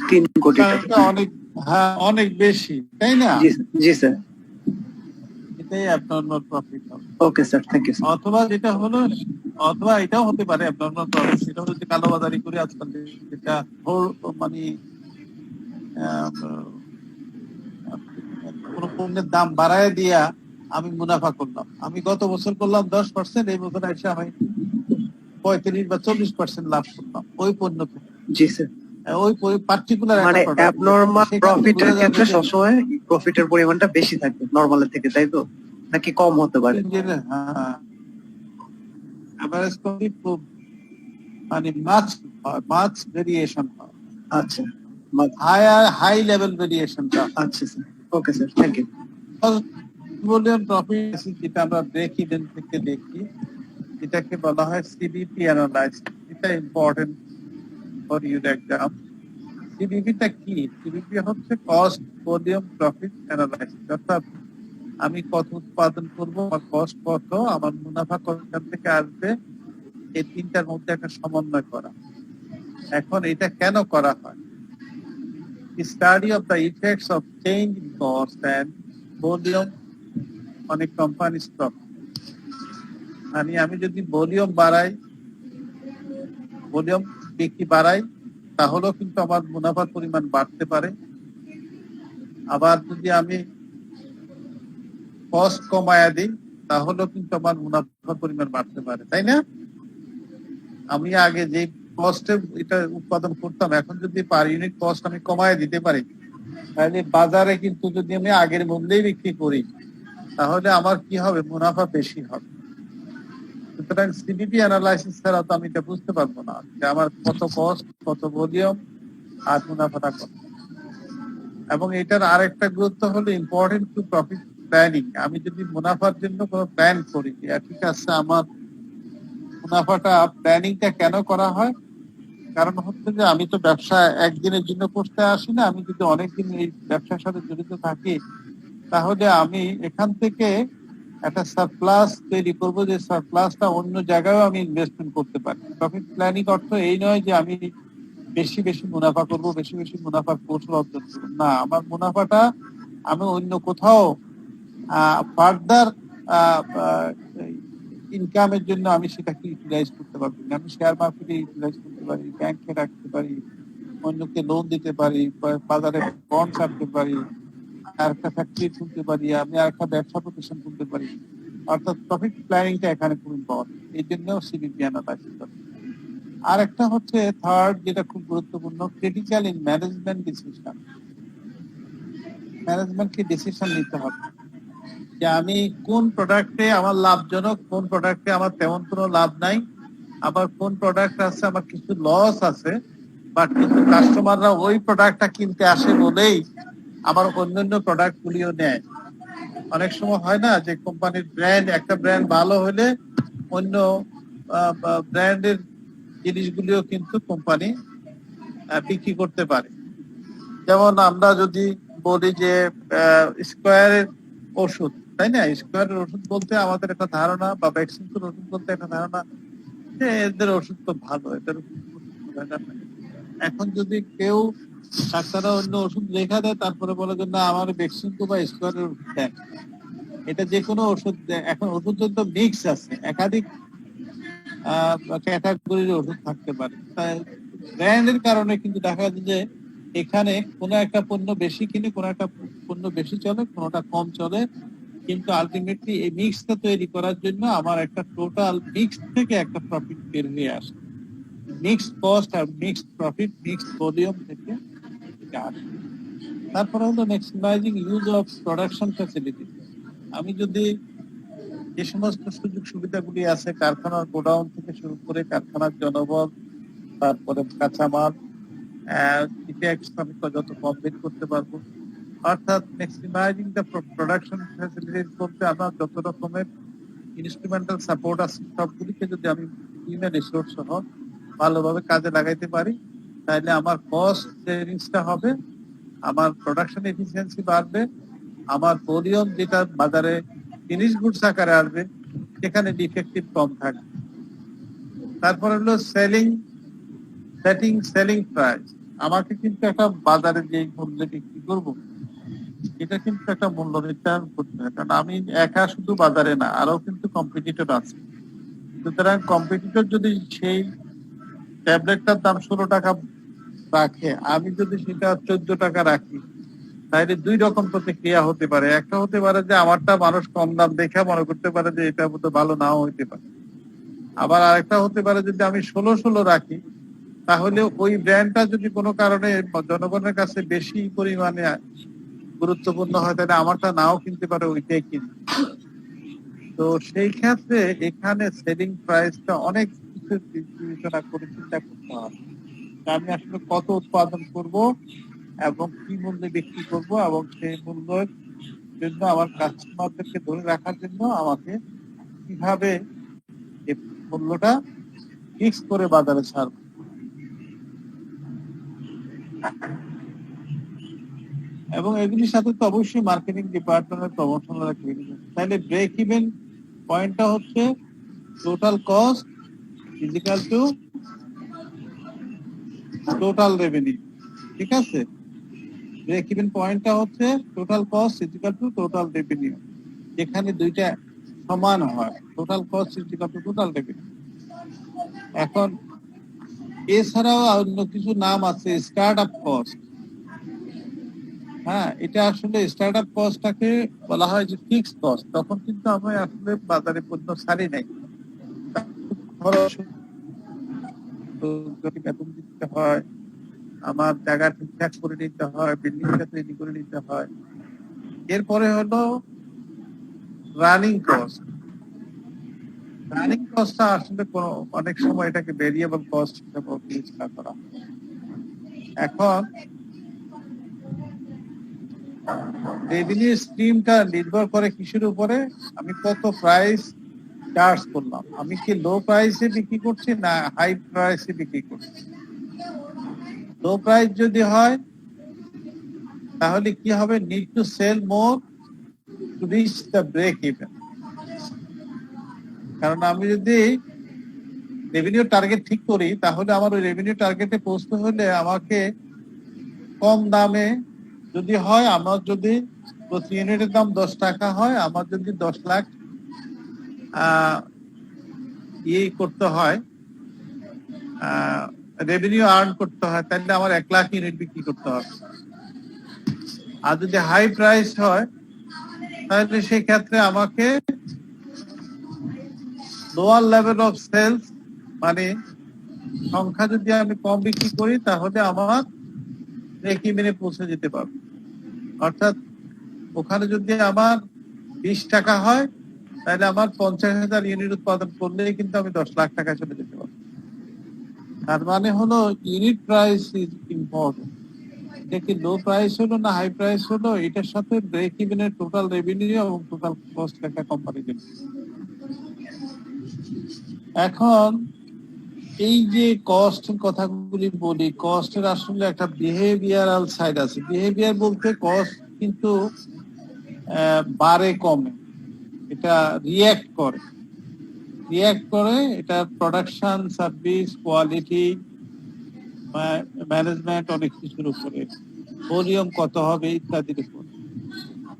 3 কোটি টাকা। এটা অনেক, হ্যাঁ অনেক বেশি, তাই না? জি জি স্যার। এটাই অ্যাবনর্মাল প্রফিট হবে। Okay sir, thank you sir. অথবা যেটা হলো, অথবা এটাও হতে পারে অ্যাবনর্মাল প্রফিট, সেটা হলো যে কালোবাজারি করে আজকাল যেটা মানে কোন পণ্যের দাম বাড়ায় দিয়া আমি মুনাফা করলাম। আমি গত বছর করলাম 10%, এই বছর এসে আমি 35 বা 40% লাভ করলাম ওই পণ্য থেকে। জি স্যার। ওই পার্টিকুলার মানে অ্যাবনরমাল প্রফিটের ক্ষেত্রে সবসময় প্রফিটের পরিমাণটা বেশি থাকে নরমালের থেকে, তাই তো? নাকি কম হতে পারে? এভারেজ প্রফিট মানে মাছ ভেরিয়েশন হয়। আচ্ছা হাই লেভেল ভেরিয়েশনটা। আচ্ছা sir, okay sir, thank you. Volume profit যেটা আমরা ব্রেক ইভেন থেকে দেখি, এটাকে বলা হয় সিবিপি অ্যানালাইসিস। এটা ইম্পর্টেন্ট ফর ইউর এক্সাম। সিবিপিটা কি? সিবিপি হচ্ছে কস্ট ভলিউম প্রফিট অ্যানালাইসিস, অর্থাৎ আমি কত উৎপাদন করব, আমার কস্ট কত, আমার মুনাফা কোথা থেকে আসবে, এই তিনটার মধ্যে একটা সমন্বয় করা। এখন এটা কেন করা হয়? Study of the effects of change in cost and volume on a company's profit. মানে আমি যদি ভলিউম বাড়াই, ভলিউম বিক্রি বাড়াই, তাহলেও কিন্তু আমার মুনাফার পরিমাণ বাড়তে পারে। আবার যদি আমি কস্ট কমায়া দিই, তাহলেও কিন্তু আমার মুনাফার পরিমাণ বাড়তে পারে, তাই না? আমি আগে যে কস্টে এটা উৎপাদন করতাম, এখন যদি পার ইউনিট কস্ট আমি কমায় দিতে পারি, তাহলে বাজারে কিন্তু যদি আমি আগের মূল্যেই বিক্রি করি, তাহলে আমার কি হবে? মুনাফা বেশি হবে। সুতরাং সিবিপি অ্যানালাইসিস ছাড়া তো আমি এটা বুঝতে পারবো না যে আমার কত কস্ট, কত ভলিউম আর মুনাফাটা কত। এবং এটার আরেকটা গুরুত্ব হলো ইম্পর্টেন্ট টু প্রফিট প্ল্যানিং। আমি যদি মুনাফার জন্য কোনো প্ল্যান করি, ঠিক আছে, আমার মুনাফাটা প্ল্যানিংটা কেন করা হয়? কারণ হচ্ছে যে আমি তো ব্যবসা একদিনের জন্য করতে আসি না। আমি যদি অনেকদিন এই ব্যবসার সাথে জড়িত থাকি, তাহলে আমি এখান থেকে একটা সারপ্লাস তৈরি করব, যে সারপ্লাসটা অন্য জায়গায়ও আমি ইনভেস্টমেন্ট করতে পারি। প্রফিট প্ল্যানিং অর্থ এই নয় যে আমি বেশি বেশি মুনাফা করব, বেশি বেশি মুনাফার কৌশল অর্জন করবো, না। আমার মুনাফাটা আমি অন্য কোথাও ফার্দার ইনকামের জন্য আমি সেটাকে ইউটিলাইজ করতে পারবো। আমি শেয়ার মার্কেটে ইউটিলাইজ করতে পারি, ব্যাংকে রাখতে পারি, অন্যকে লোন দিতে পারি, বাজারে বন্ড ছাড়তে পারি, আর একটা ফ্যাক্টরি খুলতে পারি, আমি আর একটা ব্যবসা প্রতিষ্ঠান খুলতে পারি। অর্থাৎ প্রফিট প্ল্যানিংটা এখানে খুব ইম্পর্টেন্ট, এই জন্য সিবিপি অ্যানালাইসিস করে। আর একটা হচ্ছে থার্ড, যেটা খুব গুরুত্বপূর্ণ, ক্রিটিক্যাল ইন ম্যানেজমেন্ট ডিসিশন। ম্যানেজমেন্টকে ডিসিশন নিতে হবে যে আমি কোন প্রোডাক্টে আমার লাভজনক, কোন প্রোডাক্টে আমার তেমন কোনো লাভ নাই, আবার কোন প্রোডাক্ট আছে আমার কিছু লস আছে, বাট কিন্তু কাস্টমাররা ওই প্রোডাক্টটা কিনতে আসে বলেই আমার অন্যান্য প্রোডাক্ট গুলিও নেয়। অনেক সময় হয় না যে কোম্পানির ব্র্যান্ড, একটা ব্র্যান্ড ভালো হলে অন্য ব্র্যান্ডের জিনিসগুলিও কিন্তু কোম্পানি বিক্রি করতে পারে। যেমন আমরা যদি বলি যে স্কোয়ারের ওষুধ, তাই না? স্কোয়ারের ওষুধ বলতে আমাদের একটা ধারণা, বা ভ্যাকসিনের ওষুধ বলতে একটা ধারণা যে এদের ওষুধ তো ভালো, এদের এখন যদি কেউ ডাক্তাররা অন্য ওষুধ লেখা দেয়, তারপরে বলে যে না আমার ভ্যাকসিন বা স্কোয়ারের ওষুধ দেন, এটা যে কোনো ওষুধ দেয়। এখন ওষুধ তো মিক্স আছে, একাধিক ক্যাটাগরির ওষুধ থাকতে পারে। তাই ব্র্যান্ডের কারণে কিন্তু দেখা যায় যে এখানে কোনো একটা পণ্য বেশি কিনে, কোনো একটা পণ্য বেশি চলে, কোনোটা কম চলে, কিন্তু আলটিমেটলি এই মিক্সটা তৈরি করার জন্য আমার একটা টোটাল মিক্স থেকে একটা প্রফিট বের হয়ে আসে। মিক্সড কস্ট আর মিক্সড প্রফিট, মিক্সড ভলিউম থেকে আসে। তারপরে হলো maximising use of production facility. আমি যদি যে সমস্ত সুযোগ সুবিধাগুলি আছে, কারখানার গোডাউন থেকে শুরু করে কারখানার জনবল, তারপরে কাঁচামাল, আমি যত কম বের করতে পারবো, অর্থাৎ ম্যাক্সিমাইজিং দ্য প্রোডাকশন ফ্যাসিলিটিস বলতে আমার যত রকমের ইনস্ট্রুমেন্টাল সাপোর্ট আছে সবগুলিকে যদি আমি হিউম্যান রিসোর্স সহ ভালোভাবে কাজে লাগাইতে পারি, তাহলে আমার কস্ট সেভিংসটা হবে, আমার প্রোডাকশন এফিসিয়েন্সি বাড়বে, আমার ভলিউম যেটা বাজারে ফিনিশ গুডস আকারে আসবে সেখানে ডিফেক্টিভ কম থাকে। তারপর হলো সেলিং প্রাইস। আমাকে কিন্তু একটা বাজারে যে মূল্যে বিক্রি করবো এটা কিন্তু একটা মূল্য নির্ধারণ করতে হয়, কারণ আমি একা শুধু বাজারে না, আরো কিন্তু কম্পিটিটর আছে। সুতরাং কম্পিটিটর যদি সেই ট্যাবলেটটার দাম 16 টাকা রাখে, আমি যদি সেটা 14 টাকা রাখি, তাহলে দুই রকম প্রতিক্রিয়া হতে পারে। একটা হতে পারে যে আমারটা মানুষ কম দাম দেখে মনে করতে পারে যে এটা বোধ ভালো নাও হইতে পারে। আবার আরেকটা হতে পারে যদি আমি 16 রাখি, তাহলে ওই ব্র্যান্ডটা যদি কোনো কারণে জনগণের কাছে বেশি পরিমাণে গুরুত্বপূর্ণ হয়, তাহলে আমারটা নাও কিনতে পারে, ওইটাই কিনবে। তো সেই ক্ষেত্রে এখানে সেলিং প্রাইসটা অনেক কিছু বিবেচনা করে চিন্তা করতে হবে। আমি আসলে কত উৎপাদন করব এবং কি মূল্যে বিক্রি করব, এবং সেই মূল্যের জন্য আমার কাস্টমারদেরকে ধরে রাখার জন্য আমাকে কিভাবে এই মূল্যটা ফিক্স করে বাজারে ছাড়ব। এবং এগুলির সাথে তো অবশ্যই মার্কেটিং ডিপার্টমেন্টের প্রমোশনাল অ্যাক্টিভিটি। তাহলে ব্রেক ইভেন পয়েন্টটা হচ্ছে total cost is equal to total revenue. ঠিক আছে, ব্রেক ইভেন পয়েন্টটা হচ্ছে total cost is equal to total revenue, যেখানে দুইটা সমান হয়, total cost is equal to total revenue. এখন এছাড়াও অন্য কিছু নাম আছে, স্টার্ট আপ কস্ট। হ্যাঁ, এটা আসলে স্টার্ট আপ কস্টটাকে বলা হয় যে ফিক্সড কস্ট। তখন কিন্তু আমি আসলে বাজারে পণ্য ছাড়ি নাই, খরচ বেতন দিতে হয়, আমার জায়গা ঠিকঠাক করে নিতে হয়, বিল্ডিংটা তৈরি করে নিতে হয়। এরপরে হলো রানিং কস্ট। রানিং কস্টটা আসলে অনেক সময় এটাকে ভেরিয়েবল কস্ট হিসেবে বিবেচনা করা হয়। এখন রেভিনিউ স্ট্রিমটা নির্ভর করে কিসের উপরে, আমি কত প্রাইস চার্জ করলাম, আমি কি লো প্রাইসে বিক্রি করছি না হাই প্রাইসে বিক্রি করছি। লো প্রাইস যদি হয় তাহলে কি হবে, need to sell more to reach the break even. কারণ আমি যদি রেভিনিউ টার্গেট ঠিক করি, তাহলে আমার ওই রেভিনিউ টার্গেটে পৌঁছতে হলে আমাকে কম দামে যদি হয়, আমার যদি প্রতি ইউনিটের দাম 10 টাকা হয়, আমার যদি 10 লাখ করতে হয়, রেভিনিউ আর্ন করতে হয়, তাহলে আমার 1 লাখ ইউনিট বিক্রি করতে হবে। আর যদি হাই প্রাইস হয়, তাহলে সেই ক্ষেত্রে আমাকে লোয়ার লেভেল অফ সেলস, মানে সংখ্যা যদি আমি কম বিক্রি করি, তাহলে আমার ব্রেক ইভেনে পৌঁছে যেতে পারবে। অর্থাৎ ওখানে যদি আমার 20 টাকা হয়, তাহলে আমার 50,000 ইউনিট উৎপাদন করলেই কিন্তু আমি 10 লাখ টাকা চলে যেতে পারবো। তার মানে হলো ইউনিট প্রাইস ইজ ইম্পর্টেন্ট। এটা কি লো প্রাইস হলো না হাই প্রাইস হলো, এটার সাথে ব্রেক ইভেনের টোটাল রেভিনিউ এবং টোটাল কস্ট একটা কম্পারিজন। এখন এই যে কস্ট কথাগুলি বলি, কস্টের আসলে একটা বিহেভিয়ারাল সাইড আছে। বিহেভিয়ার বলতে কস্ট কিন্তু বাড়ে কমে, এটা রিয়্যাক্ট করে, এটা প্রোডাকশন, সার্ভিস, কোয়ালিটি, ম্যানেজমেন্ট, অনেক কিছুর উপরে, ভলিউম কত হবে ইত্যাদির উপর।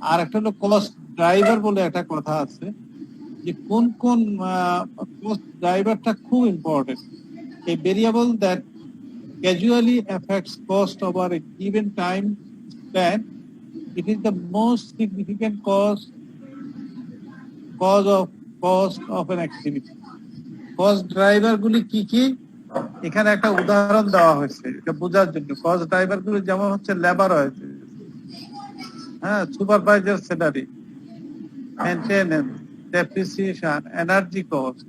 আর একটা হলো কস্ট ড্রাইভার বলে একটা কথা আছে, যে কোন কস্ট ড্রাইভারটা খুব important. A variable that casually affects cost over a given time span, it is the most significant cause of cost of an activity. Cost driver গুলি কি কি, এখানে একটা উদাহরণ দেওয়া হয়েছে এটা বোঝার জন্য। কস্ট ড্রাইভার গুলি যেমন হচ্ছে লেবার হয়েছে, হ্যাঁ, supervisor salary, maintenance, depreciation, energy cost.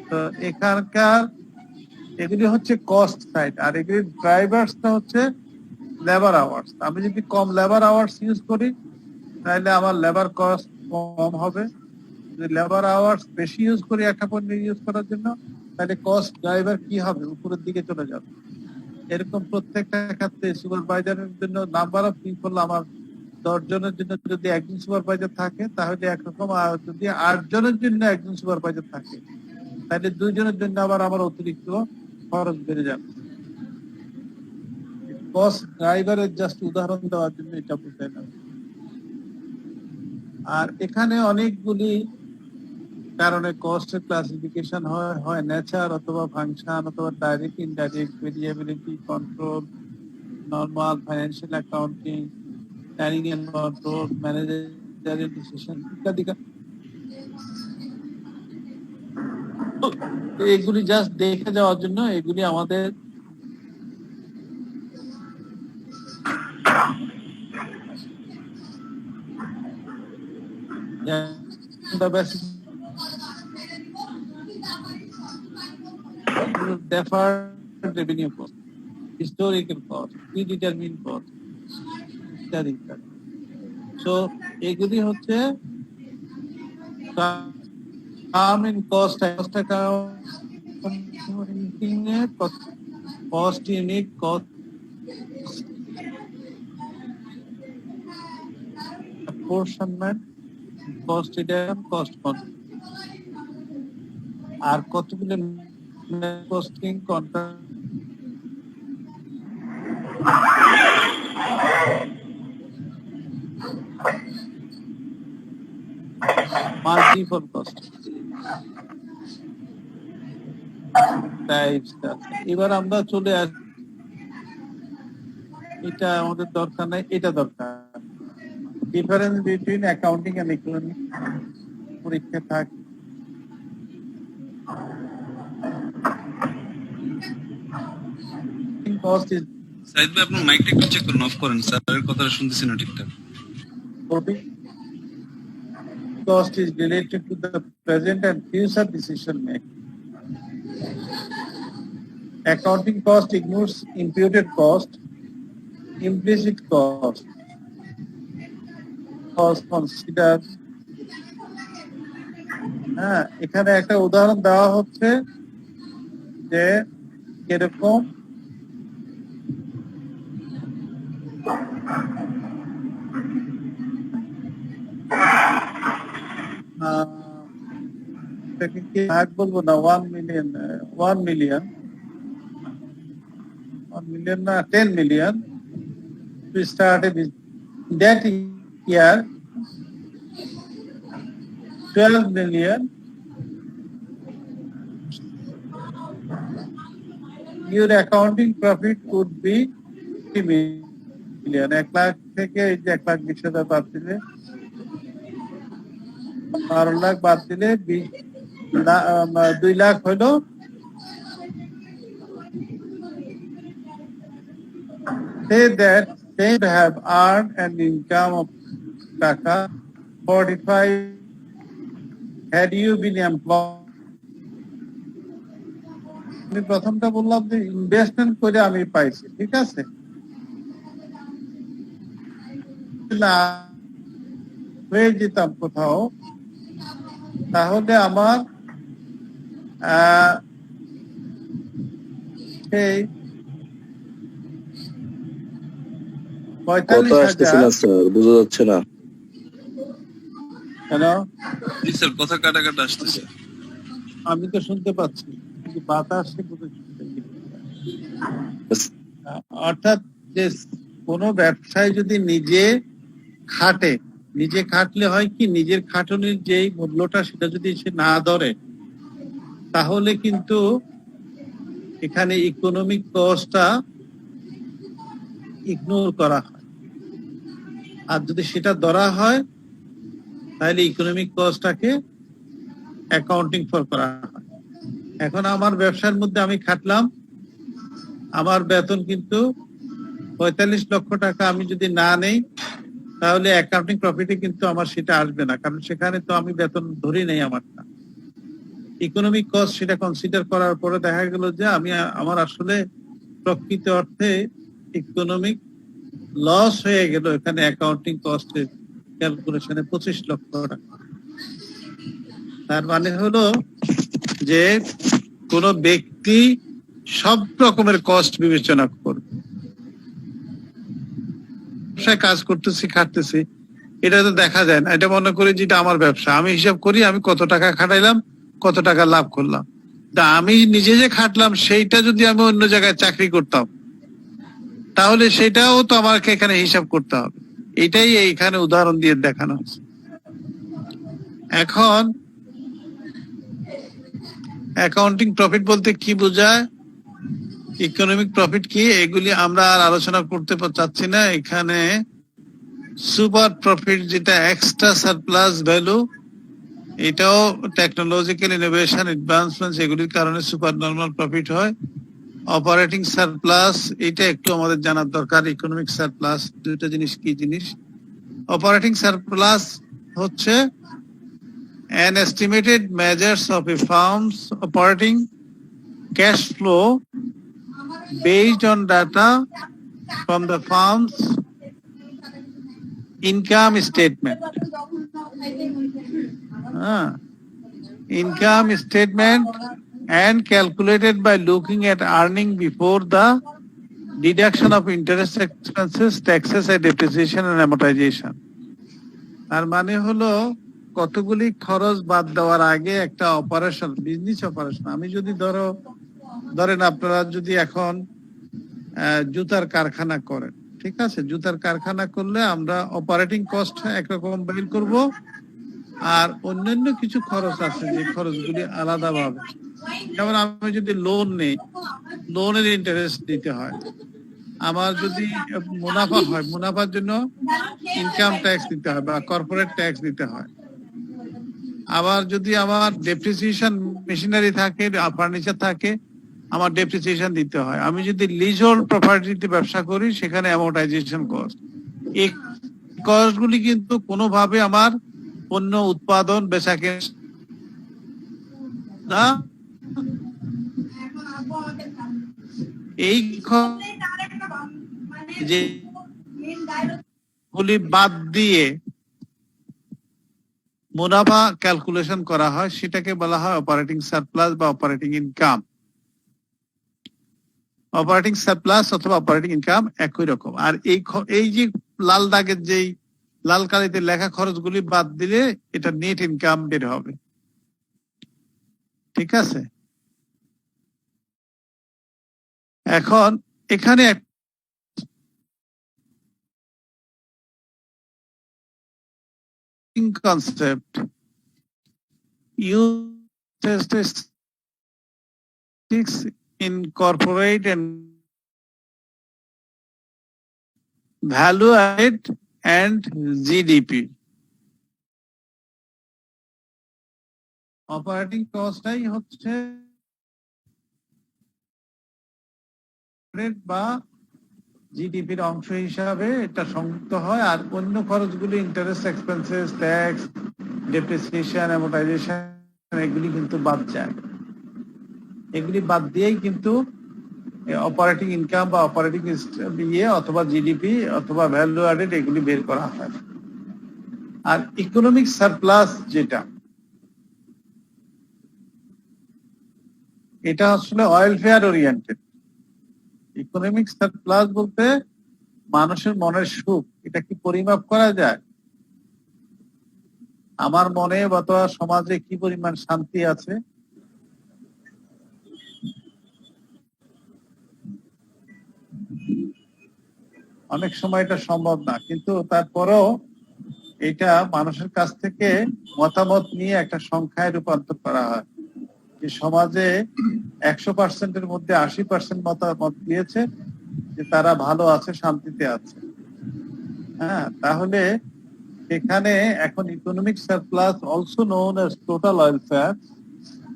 তো এখানকার এগুলি হচ্ছে কস্ট সাইড, আর এগুলি ড্রাইভার্সটা হচ্ছে লেবার আওয়ার্স। আমি যদি কম লেবার আওয়ার্স ইউজ করি, তাহলে আমার লেবার কস্ট কম হবে। যদি লেবার আওয়ার্স বেশি ইউজ করি একটা পণ্য ইউজ করার জন্য, তাহলে কস্ট ড্রাইভার কি হবে, উপরের দিকে চলে যাবে। এরকম প্রত্যেকটা ক্ষেত্রে সুপারভাইজারের জন্য নাম্বার অফ পিপল আমার 10 জনের জন্য যদি একজন সুপারভাইজার থাকে তাহলে একরকম, আর যদি 8 জনের জন্য একজন সুপারভাইজার থাকে তাহলে 2 জনের জন্য আবার আমার অতিরিক্ত খরচ বেড়ে যাবে। কস্ট ড্রাইভারের জাস্ট উদাহরণ দেওয়ার জন্য এটা বুঝাইলাম। আর এখানে অনেকগুলি কারণে কস্টের ক্লাসিফিকেশন হয় নেচার অথবা ফাংশন অথবা direct indirect, variability, control, normal, financial accounting, planning and control, managerial decision ইত্যাদি। এগুলি জাস্ট দেখে যাওয়ার জন্য, এগুলি আমাদের deferred revenue cost, historical cost, predetermined cost ইত্যাদি ইত্যাদি। সো এগুলি হচ্ছে come in cost cost unit, cost apportionment, cost reduction, cost control. আর কতগুলো costing contract multiple cost types. এবার আমরা চলে আসি, এটা আমাদের দরকার নাই, এটা দরকার। Difference between accounting and economic পরীক্ষা থাকে। Cost is সাইদ ভাই আপনার মাইকটা একটু চেক করুন, অফ করেন, স্যারের কথাটা শুনতেছি না ঠিকঠাক। cost is related to the present and future decision making. Accounting cost ignores imputed cost, implicit cost considered. হ্যাঁ, এখানে একটা উদাহরণ দেওয়া হচ্ছে যে এরকম বলবো না, 1 million না 10 million to start a business. That year 12 million, your accounting profit would be 3 million. 1 lakh থেকে এই যে 1,20,000 বাদ দিলে, 12 লাখ বাদ দিলে 2 লাখ হলো। Say that they have earned an income of টাকা 45 had you been employed. আমি প্রথমটা বললাম যে ইনভেস্টমেন্ট করে আমি পাইছি, ঠিক আছে না, হয়ে যেতাম কোথাও, তাহলে আমার সেই 45,000 বোঝা যাচ্ছে না। কেন? জি স্যার, কথা কাটা কাটা আসতেছে। আমি তো শুনতে পাচ্ছি, কিন্তু বাতাস অর্থাৎ যে কোনো ব্যবসায় যদি নিজে খাটলে হয় কি, নিজের খাটনির যে মূল্যটা সেটা যদি সে না ধরে তাহলে কিন্তু এখানে ইকোনমিক কস্টটা ইগনোর করা হয়। আর যদি সেটা ধরা হয় তাহলে ইকোনমিক কস্টটাকে অ্যাকাউন্টিং ফর করা হয়। এখন আমার ব্যবসার মধ্যে আমি খাটলাম, আমার বেতন কিন্তু 45 লক্ষ টাকা, আমি যদি না নেই তাহলে অ্যাকাউন্টিং প্রফিটে কিন্তু আমার সেটা আসবে না, কারণ সেখানে তো আমি বেতন ধরি নেই আমারটা। ইকোনমিক কস্ট সেটা কনসিডার করার পরে দেখা গেল যে আমার আসলে প্রকৃত অর্থে ইকোনমিক লস হয়ে গেল এখানে অ্যাকাউন্টিং কস্টের ক্যালকুলেশনে 25 লক্ষ টাকা। তার মানে হলো যে কোন ব্যক্তি সব রকমের কস্ট বিবেচনা করবে, ব্যবসায় কাজ করতেছি খাটতেছি, এটা তো দেখা যায় না। এটা মনে করি যেটা আমার ব্যবসা, আমি হিসাব করি আমি কত টাকা খাটাইলাম, কত টাকা লাভ করলাম। তা আমি নিজে যে খাটলাম সেইটা যদি আমি অন্য জায়গায় চাকরি করতাম, তাহলে সেটাও তো আমাকে এখানে হিসাব করতে হবে। এটাই এইখানে উদাহরণ দিয়ে দেখানো হচ্ছে। এখন অ্যাকাউন্টিং প্রফিট বলতে কি বোঝায়, ইকোনমিক প্রফিট কি, এগুলি আমরা আর আলোচনা করতে চাচ্ছি না। এখানে সুপার প্রফিট যেটা এক্সট্রা সারপ্লাস ভ্যালু, এটাও টেকনোলজিক্যাল ইনোভেশন অ্যাডভান্সমেন্ট এগুলির কারণে সুপার নরমাল প্রফিট হয়। অপারেটিং সারপ্লাস এটা একটু আমাদের জানার দরকার। ইকোনমিক সারপ্লাস দুইটা জিনিস কি জিনিস। অপারেটিং সারপ্লাস হচ্ছে an estimated measures of a firm's operating cash flow based on data from the firm's income statement. Income statement and calculated by looking at earning before the deduction of interest expenses, taxes and depreciation and amortization. তার মানে হলো কতগুলি খরচ বাদ দেওয়ার আগে একটা operation, business operation. আমি যদি ধরেন আপনারা যদি এখন জুতার কারখানা করেন, ঠিক আছে, জুতার কারখানা করলে আমরা অপারেটিং কস্ট একরকম বের করব, আর অন্যান্য কিছু খরচ আছে যে খরচগুলি আলাদাভাবে। যেমন আমি যদি লোন নেই, লোনের ইন্টারেস্ট দিতে হয়। আমার যদি মুনাফা হয়, মুনাফার জন্য ইনকাম ট্যাক্স দিতে হয় বা কর্পোরেট ট্যাক্স দিতে হয়। আবার যদি আমার ডেপ্রিসিয়েশন মেশিনারি থাকে, ফার্নিচার থাকে, আমার ডেপ্রিসিয়েশন দিতে হয়। আমি যদি লিজহোল্ড প্রপার্টিতে ব্যবসা করি, সেখানে অ্যামোর্টাইজেশন কস্ট। এই কস্টগুলি কিন্তু কোনোভাবে আমার পণ্য উৎপাদন বেচাকেনা, এই যেগুলি বাদ দিয়ে মুনাফা ক্যালকুলেশন করা হয়, সেটাকে বলা হয় অপারেটিং সারপ্লাস বা অপারেটিং ইনকাম। অপারেটিং সারপ্লাস অথবা অপারেটিং ইনকাম একই রকম। আর এই যে লাল দাগের যেই লাল কালিতে লেখা খরচগুলি বাদ দিলে এটা নেট ইনকাম বের হবে। ঠিক আছে, এখন এখানে concept use statistics in corporate and value added and GDP. Operating কস্টটাই হচ্ছে বা জিডিপির অংশ হিসাবে এটা সংযুক্ত হয়, আর অন্য খরচগুলি interest expenses, tax, depreciation, amortisation এগুলি কিন্তু বাদ যায়। এগুলি বাদ দিয়েই কিন্তু অপারেটিং ইনকাম বা অপারেটিং অথবা জিডিপি অথবা ভ্যালু অ্যাডেড এগুলি বের করা হয়। আর ইকোনমিক সারপ্লাস যেটা, এটা আসলে ওয়েলফেয়ার ওরিয়েন্টেড। ইকোনমিক সারপ্লাস বলতে মানুষের মনের সুখ, এটা কি পরিমাপ করা যায়? আমার মনে অথবা সমাজে কি পরিমাণ শান্তি আছে, অনেক সময় এটা সম্ভব না, কিন্তু তারপরেও এটা মানুষের কাছ থেকে মতামত নিয়ে একটা সংখ্যায় রূপান্তর করা হয় যে সমাজে 100%-এর মধ্যে 80% মতামত দিয়েছে যে তারা ভালো আছে, শান্তিতে আছে। হ্যাঁ, তাহলে এখানে এখন economic surplus, also known as total welfare,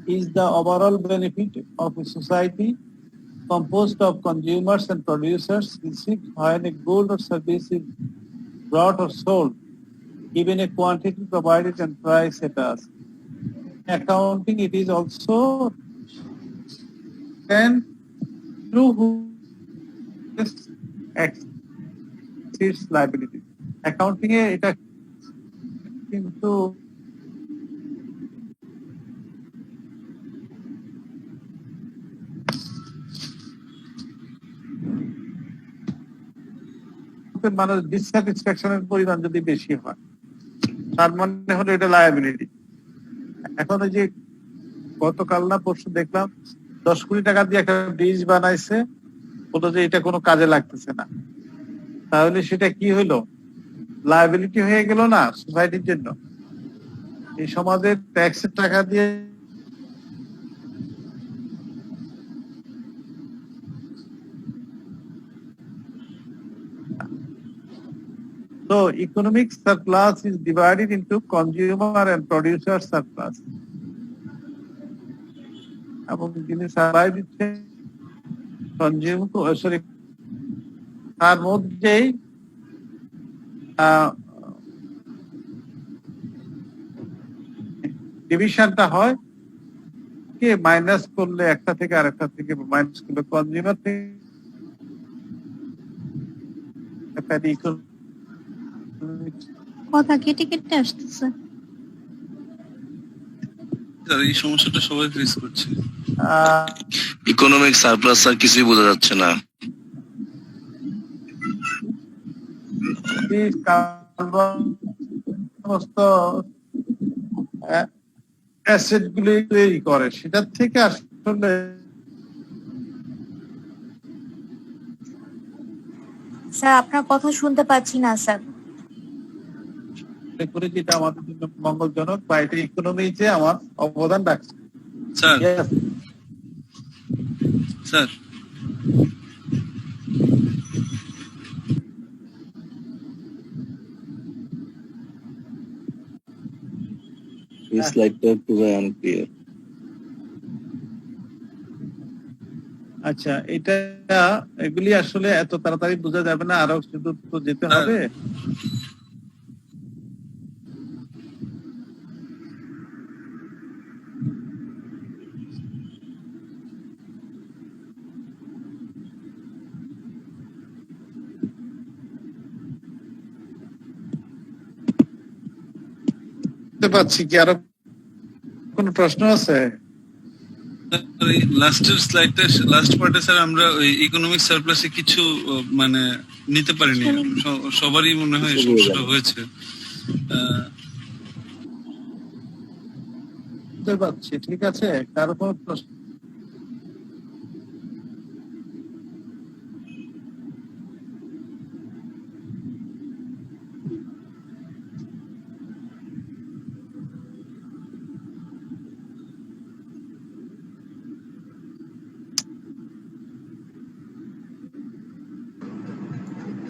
is the overall benefit of a society composed of consumers and producers received when a good or service is brought or sold, given a quantity provided and price set us. Accounting, it is also can through who exceeds liability. Accounting এ এটা কিন্তু সাথে মানুষ ডিসস্যাটিসফ্যাকশনের পরিমাণ যদি বেশি হয়, তার মানে হলো এটা লায়াবিলিটি। এখন ওই যে গতকাল না পরশু দেখলাম 10 কোটি টাকা দিয়ে একটা ব্রিজ বানাইছে, বলতো যে এটা কোনো কাজে লাগতেছে না। তাহলে সেটা কি হলো? লায়াবিলিটি হয়ে গেল না সোসাইটির জন্য। এই সমাজের ট্যাক্সের টাকা দিয়ে So economic surplus is divided into consumer and producer surplus. এবং যিনি সাপ্লাই দিচ্ছে কনজিউমার, সরি, তার মধ্যেই ডিভিশনটা হয়, কে মাইনাস করলে একটা থেকে আরেকটা থেকে মাইনাস করলে কনজিউমার থেকে কথা কেটে কেটে আসতেছে। স্যার এই সমস্যাটা সবাই ফেস করছে। ইকোনমিক সারপ্লাস স্যার কিছুই বোঝা যাচ্ছে না। সমস্ত অ্যাসেট গুলি তৈরি করে, সেটার থেকে আসলে স্যার আপনার কথা শুনতে পাচ্ছি না স্যার। করে যেটা আমাদের জন্য মঙ্গলজনক বা এটা ইকোনমিতে আমার অবদান রাখছে। Sir Yes. স্যার এই স্লাইডটা পুরো আনক্লিয়ার। আচ্ছা, এটা এগুলি আসলে এত তাড়াতাড়ি বোঝা যাবে না, আরো শুধু তো যেতে হবে। বুঝতে পারছি কি, আরো কোন প্রশ্ন আছে? লাস্টের স্লাইডটা, লাস্ট পার্টে স্যার আমরা ওই ইকোনমিক সারপ্লাসে কিছু মানে নিতে পারিনি। সবারই মনে হয় সমস্যা হয়েছে। বুঝতে পারছি, ঠিক আছে। কারো কোনো প্রশ্ন?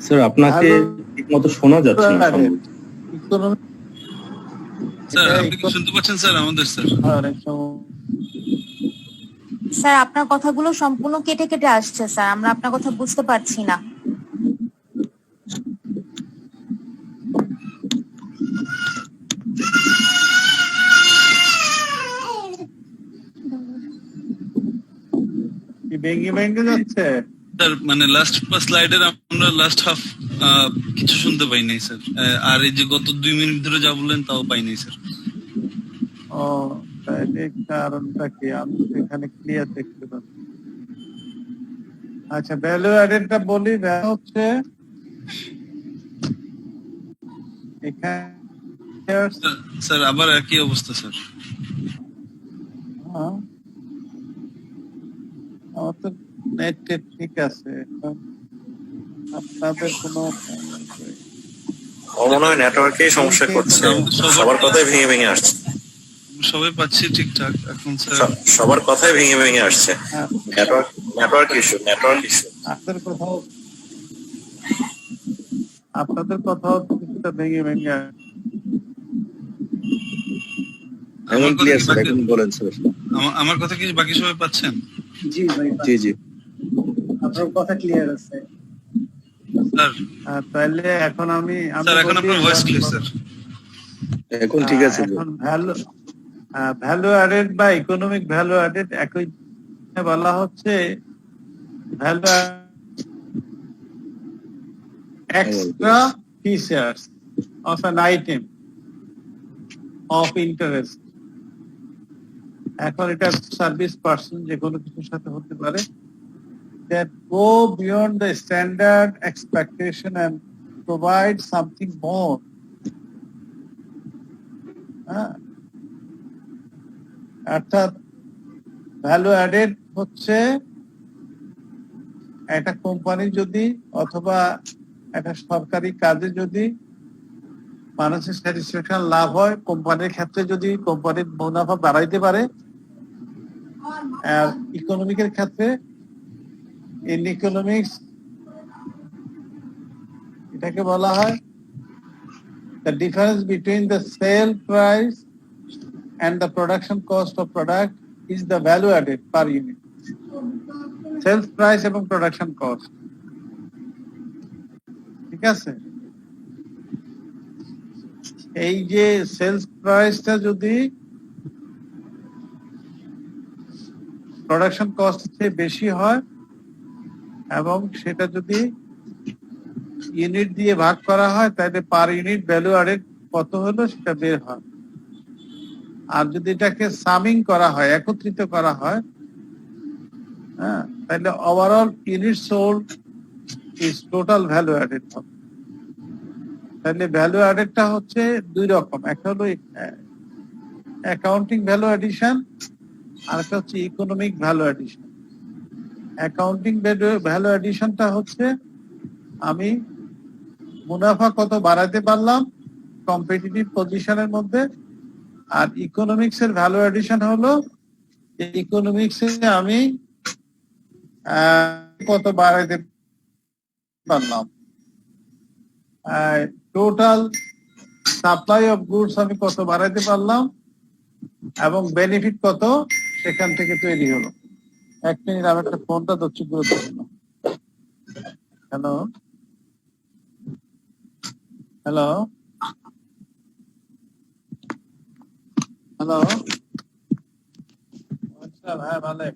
স্যার আপনাকে ঠিকমতো শোনা যাচ্ছে না সম্ভবত। ইকোনমিক স্যার আপনি কি শুনতে পাচ্ছেন স্যার আমাদের স্যার? স্যার আপনার কথাগুলো সম্পূর্ণ কেটে কেটে আসছে স্যার, আমরা আপনার কথা বুঝতে পারছি না। কি ভেঙে ভেঙে যাচ্ছে? স্যার মানে লাস্ট স্লাইডের আমরা লাস্ট হাফ কিছু শুনতে পাই নাই স্যার। আর এই যে গত 2 মিনিট ধরে যা বললেন তাও পাই নাই স্যার। ও তাহলে কারণটা কি? আমি তো এখানে ক্লিয়ার দেখতে পাচ্ছি। আচ্ছা, ভ্যালু অ্যাডেডটা বলি। হচ্ছে এখানে স্যার আবার একই অবস্থা স্যার। আমার তো নেট ঠিক আছে। আপনাদের কোনো মনে হয় নেটওয়ার্কেই সমস্যা করছে, সবার কথাই ভেঙে ভেঙে আসছে। সবাই পাচ্ছি ঠিকঠাক এখন স্যার। সবার কথাই ভেঙে ভেঙে আসছে। Network issue. আপনাদের কথাও কিছুটা ভেঙে ভেঙে এখন ক্লিয়ার স্যার, এখন বলেন স্যার। আমার কথা কি বাকি সবাই পাচ্ছেন? জি ভাই, জি জি আপনার কথা ক্লিয়ার আছে স্যার। তাহলে এখন আমি স্যার এখন আপনার ভয়েস ক্লিয়ার স্যার। এখন ঠিক আছে। এখন ভ্যালু অ্যাডেড বা ইকোনমিক ভ্যালু অ্যাডেড একই বলা হচ্ছে। Value extra features of an item of interest. এখন এটা সার্ভিস পার্সন যে কোনো কিছুর সাথে হতে পারে, that go beyond the standard expectation and provide something more. অর্থাৎ ভ্যালু অ্যাডেড হচ্ছে একটা কোম্পানি যদি অথবা একটা সরকারি কাজে যদি মানুষের স্যাটিসফ্যাকশন লাভ হয়, কোম্পানির ক্ষেত্রে যদি কোম্পানির মুনাফা বাড়াইতে পারে, আর ইকোনমিকের ক্ষেত্রে ইন ইকোনমিক্স এটাকে বলা হয় the difference between the sale price and the production cost of product is the value added per unit. Sales price এবং production cost. ঠিক আছে? এই যে সেলস প্রাইসটা যদি প্রোডাকশন কস্ট থেকে বেশি হয় এবং সেটা যদি ইউনিট দিয়ে ভাগ করা হয়, তাহলে পার ইউনিট ভ্যালু অ্যাডেড কত হলো সেটা বের হয়। আর যদি এটাকে সামিং করা হয়, একত্রিত করা হয়, তাহলে overall unit sold is total value added হবে। তাহলে ভ্যালু অ্যাডেডটা হচ্ছে দুই রকম, একটা হলো অ্যাকাউন্টিং ভ্যালু অ্যাডিশন আর একটা হচ্ছে economic value addition. Accounting value অ্যাডিশনটা হচ্ছে আমি মুনাফা কত বাড়াতে পারলাম কম্পিটিটিভ পজিশনের মধ্যে, আর ইকোনমিক্স এর ভ্যালু অ্যাডিশন হলো ইকোনমিক্স এ আমি কত বাড়াইতে পারলাম, টোটাল সাপ্লাই অফ গুডস আমি কত বাড়াইতে পারলাম এবং বেনিফিট কত সেখান থেকে তৈরি হলো। এক মিনিট, আমার একটা ফোনটা ধরছি, গুরুত্বপূর্ণ। হ্যালো হ্যালো হ্যালো, আচ্ছা হ্যাঁ ভালো।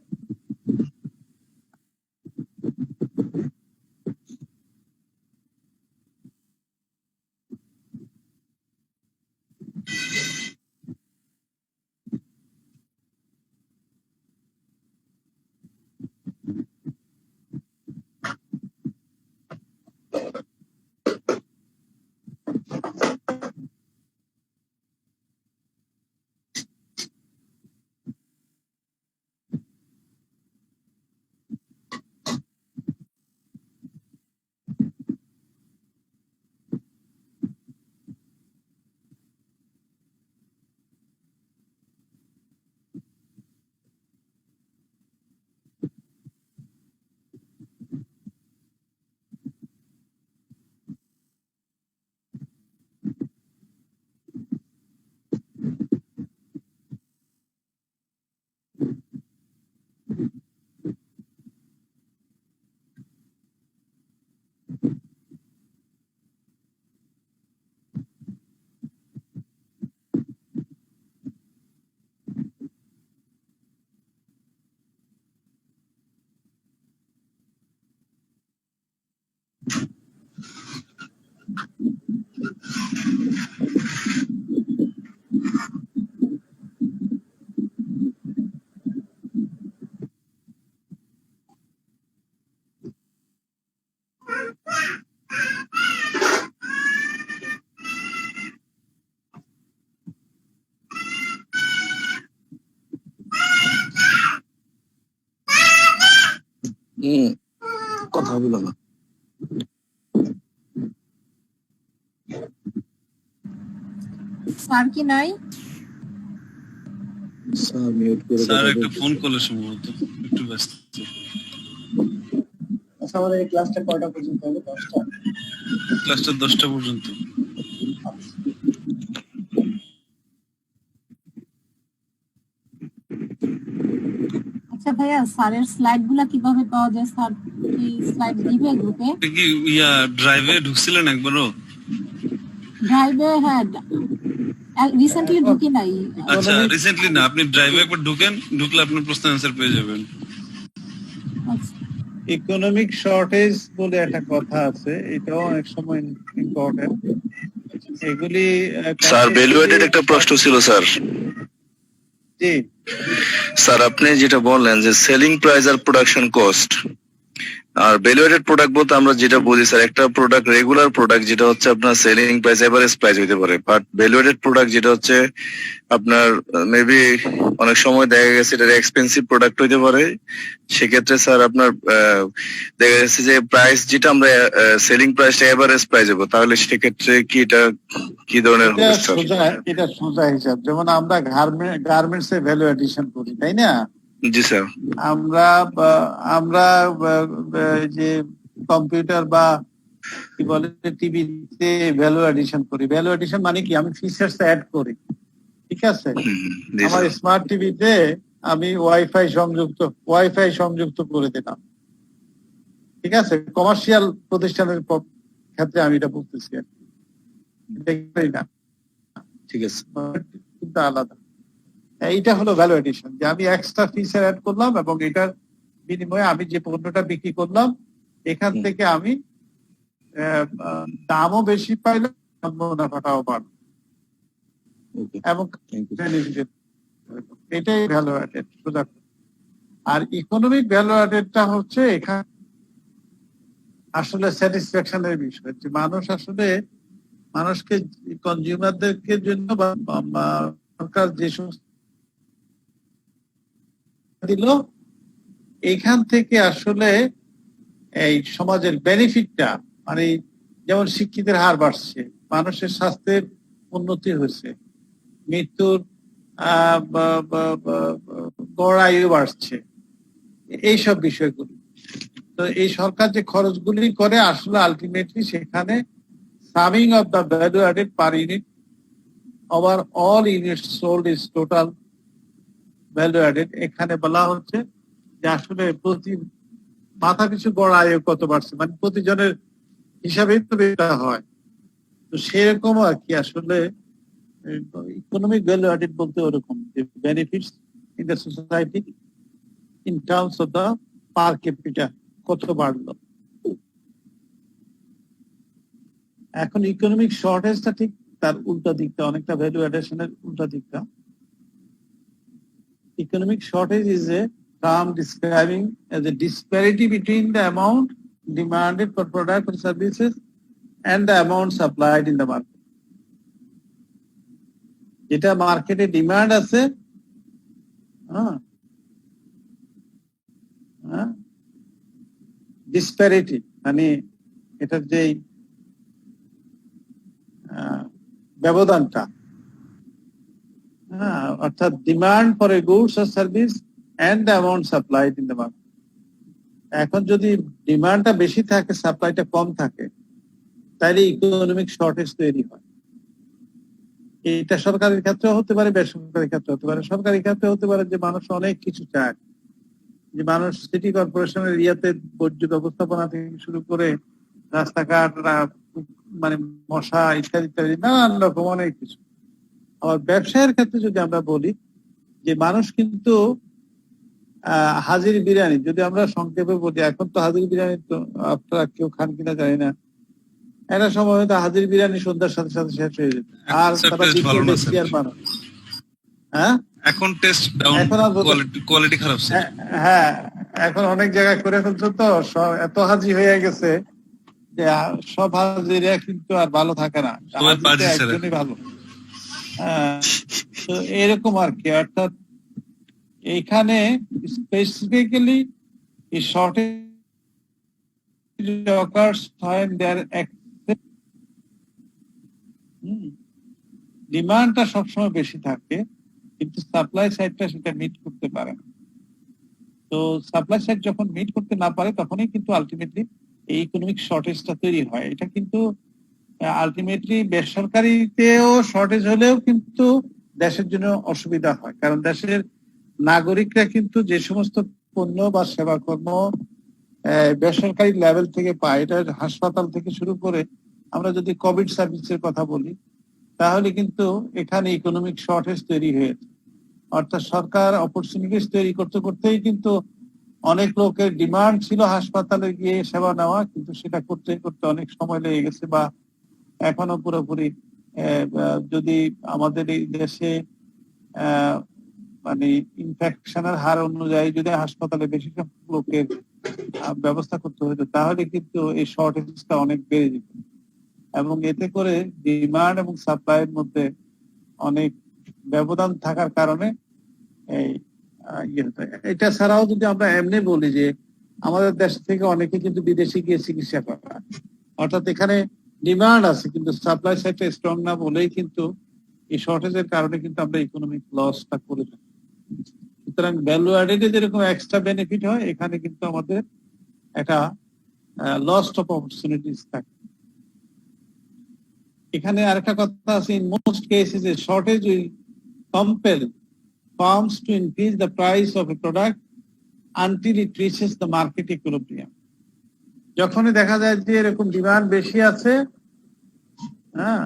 কথা বলো না। স্যার কি নাই? স্যার একটা ফোন করলে সম্ভবত একটু ব্যস্ত। আচ্ছা, আমাদের এই ক্লাসটা কয়টা পর্যন্ত হবে? 10টা? ক্লাসটা 10টা পর্যন্ত। আচ্ছা ভাইয়া, স্যারের স্লাইড গুলা কিভাবে পাওয়া যায়? স্যার কি স্লাইড দিবে গ্রুপে? কি ড্রাইভে ঢুকছিলেন একবারও? ড্রাইভে হ্যাঁ, রিসেন্টলি ঢুকি নাই। আচ্ছা, রিসেন্টলি না, আপনি ড্রাইভে একবার ঢুকেন, ঢুকলে আপনি প্রশ্ন অ্যান্সার পেয়ে যাবেন। আচ্ছা, ইকোনমিক শর্টেজ বলে একটা কথা আছে, এটাও অনেক সময় ইম্পর্টেন্ট। এগুলি স্যার ভ্যালুয়েটেড একটা প্রশ্ন ছিল স্যার। জি স্যার আপনি যেটা বললেন যে সেলিং প্রাইস আর প্রোডাকশন কস্ট, আর ভ্যালুয়েটেড প্রোডাক্ট বলতে আমরা যেটা বুঝি স্যার, একটা প্রোডাক্ট রেগুলার প্রোডাক্ট যেটা হচ্ছে আপনার সেলিং প্রাইস এভারেজ প্রাইস হতে পারে, বাট ভ্যালুয়েটেড প্রোডাক্ট যেটা হচ্ছে আপনার মেবি অনেক সময় দেখা গেছে এটা এক্সপেন্সিভ প্রোডাক্ট হইতে পারে। সেক্ষেত্রে স্যার আপনার দেখা যাচ্ছে যে প্রাইস যেটা আমরা সেলিং প্রাইসটা এভারেজ প্রাইস হবো, তাহলে সেক্ষেত্রে কি এটা কি ধরনের হবে স্যার? এটা সোজা হিসাব। যেমন আমরা গার্মেন্টস এ ভ্যালু এডিশন করি, তাই না? জি স্যার। আমরা যে কম্পিউটার বা কি বলে টিভিতে ভ্যালু এডিশন করি। ভ্যালু এডিশন মানে কি, আমি ফিচার্স অ্যাড করি, ঠিক আছে? জি আমার স্যার। স্মার্ট টিভিতে আমি ওয়াইফাই সংযুক্ত করে দিলাম, ঠিক আছে? কমার্শিয়াল প্রতিষ্ঠানের ক্ষেত্রে আমি এটা বলতেছি আর কি। দেখবেই না, ঠিক আছে। কিন্তু আলাদা। এইটা হলো ভ্যালু এডিশন, যে আমি এক্সট্রা ফিচার অ্যাড করলাম এবং এটার বিনিময়ে আমি যে পণ্যটা বিক্রি করলাম এখান থেকে আমি দামও বেশি পাইলাম, মুনাফাটাও বাড়লো এবং বেনিফিট। এটাই ভ্যালু অ্যাডেড প্রোডাক্ট। আর ইকোনমিক ভ্যালু অ্যাডেডটা হচ্ছে এখানে আসলে স্যাটিসফ্যাকশনের বিষয়, যে মানুষকে কনজিউমারদেরকে জন্য বা সরকার যে সমস্ত দিল এখান থেকে আসলে এই সমাজের বেনিফিটটা, মানে যেমন শিক্ষিতের হার বাড়ছে, মানুষের স্বাস্থ্যের উন্নতি হয়েছে, মৃত্যুর গড় আয়ু বাড়ছে, এইসব বিষয়গুলি। তো এই সরকার যে খরচগুলি করে আসলে আলটিমেটলি সেখানে summing of the value added per unit over all units sold is total value added. এখানে বলা হচ্ছে যে আসলে প্রতি মাথা পিছু গড় আয় কত বাড়ছে, মানে প্রতিজনের হিসাবেই তো এটা হয়। তো সেরকম আর কি আসলে ইকোনমিক ভ্যালু অ্যাডেড বলতে ওরকম, যে benefits in the society in terms of the per capital কত বাড়লো। এখন ইকোনমিক শর্টেজটা ঠিক তার উল্টা দিকটা, অনেকটা ভ্যালু অ্যাডিশনের উল্টা দিকটা। Economic shortage is a term describing as a disparity between the amount demanded for products or services and the amount supplied in the market. যেটা মার্কেটে ডিমান্ড আছে, ডিসপ্যারিটি মানে এটার যে ব্যবধানটা, অর্থাৎ demand for a goods or service and the amount supplied in the market. এখন যদি ডিমান্ডটা বেশি থাকে, সাপ্লাইটা কম থাকে, তাহলে ইকোনমিক শর্টেজ তৈরি হয়। এটা সরকারের ক্ষেত্রেও হতে পারে, বেসরকারি ক্ষেত্রে হতে পারে। সরকারি ক্ষেত্রে হতে পারে যে মানুষ অনেক কিছু চায়, যে মানুষ সিটি কর্পোরেশনের এরিয়াতে বর্জ্য ব্যবস্থাপনা থেকে শুরু করে রাস্তাঘাট, মানে মশা ইত্যাদি ইত্যাদি নানান রকম অনেক কিছু। আবার ব্যবসায়ের ক্ষেত্রে যদি আমরা বলি যে মানুষ কিন্তু হাজির বিরিয়ানি, যদি আমরা সংক্ষেপে বলি, এখন তো হাজির বিরিয়ানি তো আপনারা কেউ খান কিনা জানি না, একটা সময় হয়তো হাজির বিরিয়ানি সন্ধ্যার সাথে সাথে শেষ হয়ে যেত, আর তারা দ্বিতীয় ব্যক্তি আর মানুষ। হ্যাঁ, এখন টেস্ট ডাউন, কোয়ালিটি খারাপ স্যার। হ্যাঁ, এখন অনেক জায়গায় করে ফেলছে, তো এত হাজি হয়ে গেছে যে সব হাজিরা কিন্তু আর ভালো থাকে না, একজনই ভালো। তো এরকম আর কি, অর্থাৎ এইখানে স্পেসিফিক্যালি এই শর্টেজ occurs when there ডিমান্ডটা সবসময় বেশি থাকে কিন্তু সাপ্লাই সাইডটা সেটা মিট করতে পারে না। তো সাপ্লাই সাইড যখন মিট করতে না পারে তখনই কিন্তু আলটিমেটলি এই ইকোনমিক শর্টেজটা তৈরি হয়। এটা কিন্তু আলটিমেটলি বেসরকারিতেও শর্টেজ হলেও কিন্তু দেশের জন্য অসুবিধা হয়, কারণ দেশের নাগরিকরা কিন্তু যে সমস্ত পণ্য বা সেবা কর্ম বেসরকারি লেভেল থেকে পায়, এটা হাসপাতাল থেকে শুরু করে আমরা যদি কোভিড সার্ভিসের কথা বলি, তাহলে কিন্তু এখানে ইকোনমিক শর্টেজ তৈরি হয়েছে। অর্থাৎ সরকার অপরচুনিটিস তৈরি করতে করতেই কিন্তু অনেক লোকের ডিমান্ড ছিল হাসপাতালে গিয়ে সেবা নেওয়া, কিন্তু সেটা করতে করতে অনেক সময় লেগে গেছে, বা এখনো পুরোপুরি যদি আমাদের এই দেশে মানে ইনফেকশনের হার অনুযায়ী যদি হাসপাতালে বেশি লোকের ব্যবস্থা করতে হতো, তাহলে কিন্তু এই শর্টেজটা অনেক বেড়ে যেত এবং এতে করে ডিমান্ড এবং সাপ্লাইয়ের মধ্যে অনেক ব্যবধান থাকার কারণে এই ইয়ে হতো। এটা ছাড়াও যদি আমরা এমনি বলি যে আমাদের দেশ থেকে অনেকে কিন্তু বিদেশে গিয়ে চিকিৎসা করে, অর্থাৎ এখানে ডিমান্ড আছে কিন্তু সাপ্লাই সাইডটা স্ট্রং না বলেই কিন্তু এই শর্টেজের কারণে কিন্তু আমরা ইকোনমিক লসটা করে থাকি। সুতরাং ভ্যালু অ্যাডেডে যেরকম এক্সট্রা বেনিফিট হয়, এখানে কিন্তু আমাদের একটা লস্ট অফ অপরচুনিটিস থাকে। এখানে আরেকটা কথা আছে, in most cases a shortage will compel firms to increase the price of a product until it reaches the market equilibrium. যখনই দেখা যায় যে এরকম ডিমান্ড বেশি আছে, হ্যাঁ,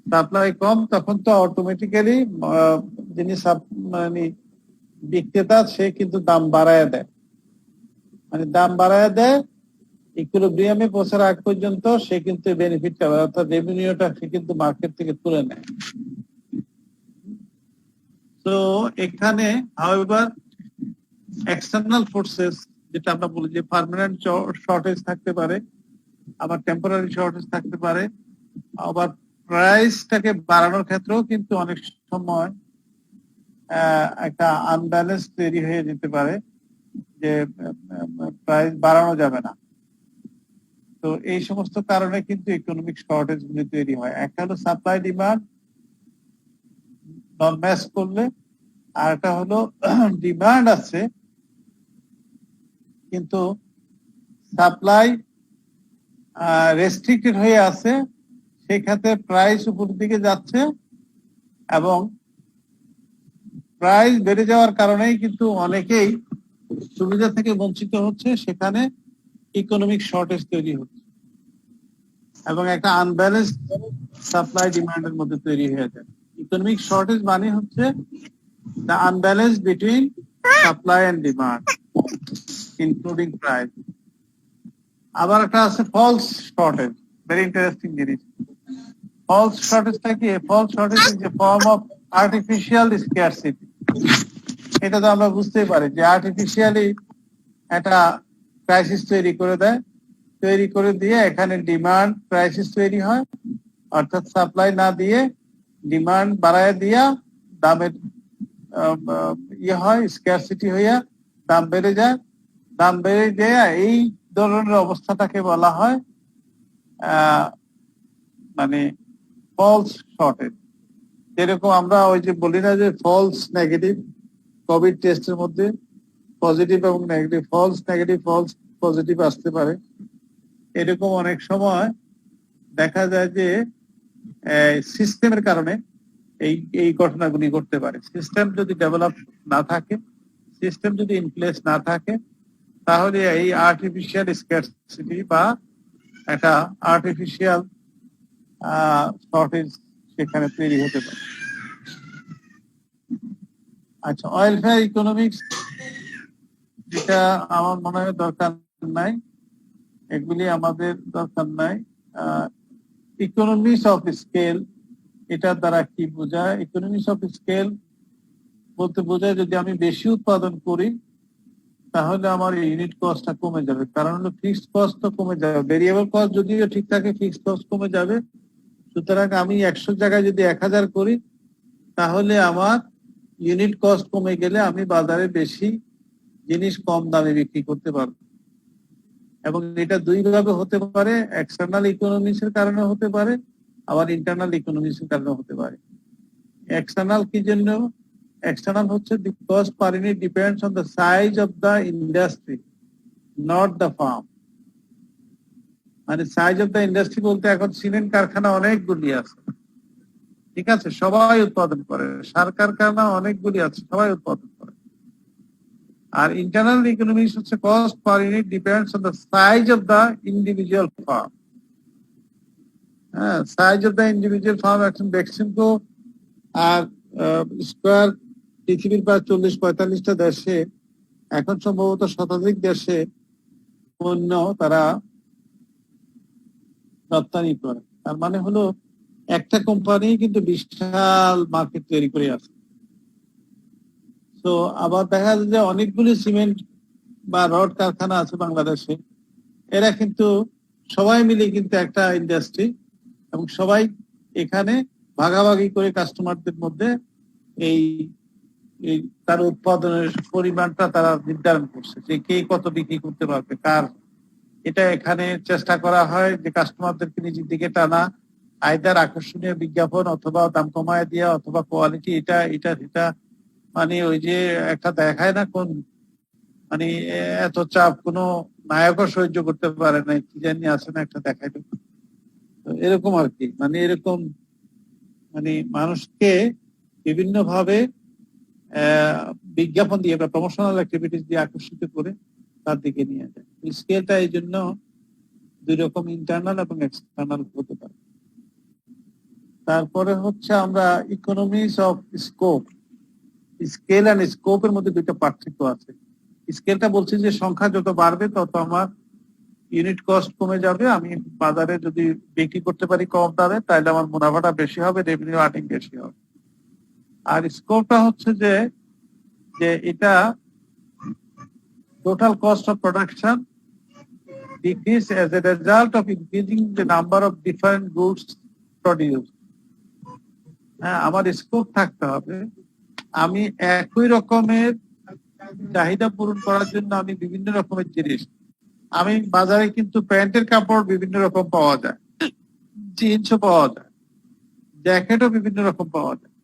সাপ্লাই কম, তখন তো অটোমেটিক্যালি যিনি মানে বিক্রেতা সে কিন্তু দাম বাড়ায় দেয়, মানে দাম বাড়ায় দেয় ইকুইলিব্রিয়ামে পৌঁছার আগ পর্যন্ত সে কিন্তু বেনিফিটটা অর্থাৎ রেভিনিউটা সে কিন্তু মার্কেট থেকে তুলে নেয়। তো এখানে হাউএভার এক্সটার্নাল ফোর্সেস, যেটা আমরা বলি যে পার্মানেন্ট শর্টেজ থাকতে পারে, আবার টেম্পোরারি শর্টেজ থাকতে পারে, আবার প্রাইসটাকে বাড়ানোর ক্ষেত্রেও কিন্তু অনেক সময় একটা আনব্যালেন্স তৈরি হয়ে যেতে পারে যে প্রাইস বাড়ানো যাবে না। তো এই সমস্ত কারণে কিন্তু ইকোনমিক শর্টেজ গুলি তৈরি হয়। একটা হলো সাপ্লাই ডিমান্ড নন ম্যাচ করলে, আর একটা হলো ডিমান্ড আছে কিন্তু সাপ্লাই রেস্ট্রিক্টেড হয়ে আছে, সেক্ষেত্রে প্রাইস উপর দিকে যাচ্ছে এবং প্রাইস বেড়ে যাওয়ার কারণেই কিন্তু অনেকেই সুবিধা থেকে বঞ্চিত হচ্ছে, সেখানে ইকোনমিক শর্টেজ তৈরি হচ্ছে এবং একটা আনব্যালেন্স সাপ্লাই ডিমান্ডের মধ্যে তৈরি হয়ে যায়। ইকোনমিক শর্টেজ মানে হচ্ছে the unbalance between supply and demand including price. আবার একটা আছে ফলস শর্টেজ, ভেরি ইন্টারেস্টিং জিনিস। ফলস শর্টেজটা কি? False shortage is a form of artificial scarcity. এটা তো আমরা বুঝতেই পারি যে আর্টিফিশিয়ালি একটা ক্রাইসিস তৈরি করে দেয়, তৈরি করে দিয়ে এখানে ডিমান্ড ক্রাইসিস তৈরি হয়, অর্থাৎ সাপ্লাই না দিয়ে ডিমান্ড বাড়ায় দিয়া দামের ইয়ে হয়, স্কারসিটি হইয়া দাম বেড়ে যায়। দাম বেড়ে যায়, এই ধরনের অবস্থাটাকে বলা হয় মানে ফলস শর্টেজ। যেরকম আমরা ওই যে বলি না যে ফলস নেগেটিভ, কোভিড টেস্টের মধ্যে পজিটিভ এবং negative, false negative false positive আসতে পারে। এরকম অনেক সময় দেখা যায় যে সিস্টেমের কারণে এই ঘটনাগুলি ঘটতে পারে। সিস্টেম যদি ডেভেলপ না থাকে, সিস্টেম যদি ইনপ্লেস না থাকে, তাহলে এই আর্টিফিশিয়াল স্কারসিটি বা একটা আর্টিফিশিয়াল শর্টেজ সেখানে তৈরি হতে পারে। আচ্ছা, ওয়েলফেয়ার ইকোনমিক্স, যেটা আমার মনে হয় দরকার নাই, এগুলি আমাদের দরকার নাই। ইকোনমিক্স অফ স্কেল, এটার দ্বারা কি বোঝায়? ইকোনমিক্স অফ স্কেল বলতে বোঝায় যদি আমি বেশি উৎপাদন করি তাহলে আমার ইউনিট কস্টটা কমে যাবে, কারণ হলো ফিক্সড কস্ট তো কমে যাবে, ভেরিয়েবল কস্ট যদিও ঠিক থাকে ফিক্সড কস্ট কমে যাবে। সুতরাং আমি 100 জায়গায় যদি 1000 করি তাহলে আমার ইউনিট কস্ট কমে গেলে আমি বাজারে বেশি জিনিস কম দামে বিক্রি করতে পারবো। এবং এটা দুই ভাবে হতে পারে, এক্সটার্নাল ইকোনমিক্স এর কারণে হতে পারে, আবার ইন্টারনাল ইকোনমিক্স এর কারণে হতে পারে। এক্সটার্নাল কি জন্য? এক্সটার্নাল হচ্ছে the cost per unit depends on the size of the industry, not the farm. মানে সাইজ অফ দ্য ইন্ডাস্ট্রি বলতে এখন সিমেন্ট কারখানা অনেকগুলি আছে, ঠিক আছে, সবাই উৎপাদন করে, সার কারখানা অনেকগুলি আছে, সবাই উৎপাদন করে। আর ইন্টারনাল ইকোনমিক্স হচ্ছে cost per unit depends on the size of the individual firm. হ্যাঁ, size of the individual firm. এখন বেক্সিমকো আর স্কোয়ার পৃথিবীর প্রায় 40-45টা দেশে, এখন সম্ভবত শতাধিক দেশে পণ্য তারা রপ্তানি করে। তার মানে হলো একটা কোম্পানি কিন্তু বিশাল মার্কেট তৈরি করে আছে। তো আবার দেখা যায় যে অনেকগুলি সিমেন্ট বা রড কারখানা আছে বাংলাদেশে, এরা কিন্তু সবাই মিলে কিন্তু একটা ইন্ডাস্ট্রি, এবং সবাই এখানে ভাগাভাগি করে কাস্টমারদের মধ্যে এই এই তার উৎপাদনের পরিমাণটা তারা নির্ধারণ করছে যে কে কত বিক্রি করতে পারবে কার। এটা এখানে চেষ্টা করা হয় যে কাস্টমারদেরকে নিজের দিকে টানা, আইদার আকর্ষণীয় বিজ্ঞাপন অথবা দাম কমায় দেওয়া অথবা কোয়ালিটি এটা মানে ওই যে একটা দেখায় না কোন মানে এত চাপ কোনো নায়কও সহ্য করতে পারে না, কি জানি আছে না একটা দেখায়। তো এরকম আর কি, মানে এরকম মানে মানুষকে বিভিন্ন ভাবে বিজ্ঞাপন দিয়ে বা প্রমোশনাল অ্যাক্টিভিটিস দিয়ে আকর্ষিত করে তার দিকে নিয়ে যায়। স্কেলটা এই জন্য দুই রকম, ইন্টারনাল এবং এক্সটার্নাল হতে পারে। তারপরে হচ্ছে আমরা economies of scope, scale and স্কোপের মধ্যে দুইটা পার্থক্য আছে। স্কেলটা বলছে যে সংখ্যা যত বাড়বে তত আমার ইউনিট কস্ট কমে যাবে, আমি বাজারে যদি বিক্রি করতে পারি কম দামে তাহলে আমার মুনাফাটা বেশি হবে, রেভিনিউ আর্নিং বেশি হবে। আর স্কোপটা হচ্ছে যে এটা total cost of production decrease as a result of increasing the number of different goods produced. হ্যাঁ, আমার স্কোপ থাকতে হবে, আমি একই রকমের চাহিদা পূরণ করার জন্য আমি বিভিন্ন রকমের জিনিস, আমি বাজারে কিন্তু প্যান্টের কাপড় বিভিন্ন রকম পাওয়া যায়, জিন্সও পাওয়া যায়, জ্যাকেটও বিভিন্ন রকম পাওয়া যায়।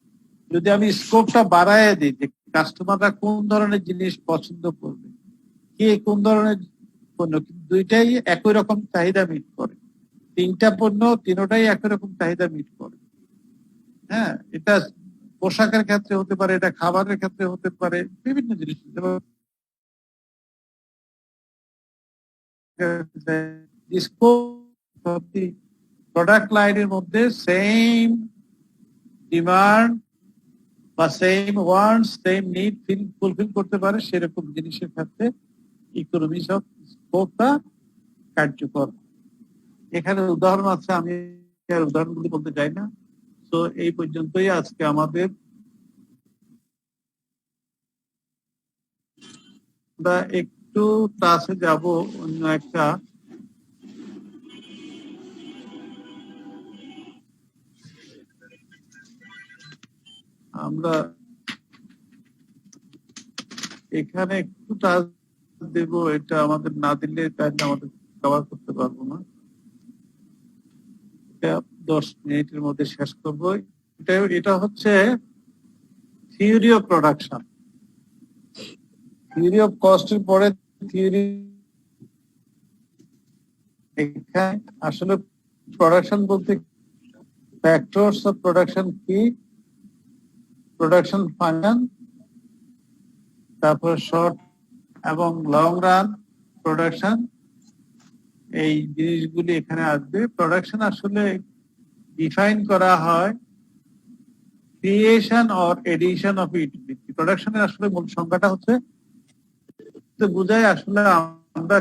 যদি আমি স্কোপটা বাড়ায় দিই যে কাস্টমাররা কোন ধরনের জিনিস পছন্দ করবে, কে কোন ধরনের পণ্য, দুইটাই একই রকম চাহিদা মিট করে, তিনটা পণ্য তিনটাই একই রকম চাহিদা মিট করে। হ্যাঁ, এটা পোশাকের ক্ষেত্রে হতে পারে, এটা খাবারের ক্ষেত্রে হতে পারে, বিভিন্ন জিনিস। প্রোডাক্ট লাইনের মধ্যে সেম ডিমান্ড বা same wants same need fulfil করতে পারে, সেরকম জিনিসের ক্ষেত্রে ইকোনমিস অফ স্কোপটা কার্যকর। এখানে উদাহরণ আছে, আমি উদাহরণগুলি বলতে চাই না। তো এই পর্যন্তই আজকে আমাদের, আমরা একটু ক্লাসে যাব অন্য একটা আমরা এখানে একটু টাচ দেব, এটা আমাদের না দিলে তাহলে আমাদের কভার করতে পারবো না। এটা 10 মিনিটের মধ্যে শেষ করবো। এটা হচ্ছে theory of production, theory of কস্টের পরে থিওরি। এখানে আসলে প্রোডাকশন বলতে ফ্যাক্টরস অফ প্রোডাকশন কি, প্রোডাকশন ফাংশন, তারপর শর্ট এবং লং রান প্রোডাকশন, এই জিনিসগুলি এখানে আসবে। প্রোডাকশন আসলে ডিফাইন করা হয় creation or addition of utility. প্রোডাকশনের আসলে মূল সংজ্ঞাটা হচ্ছে বোঝায় আসলে আমরা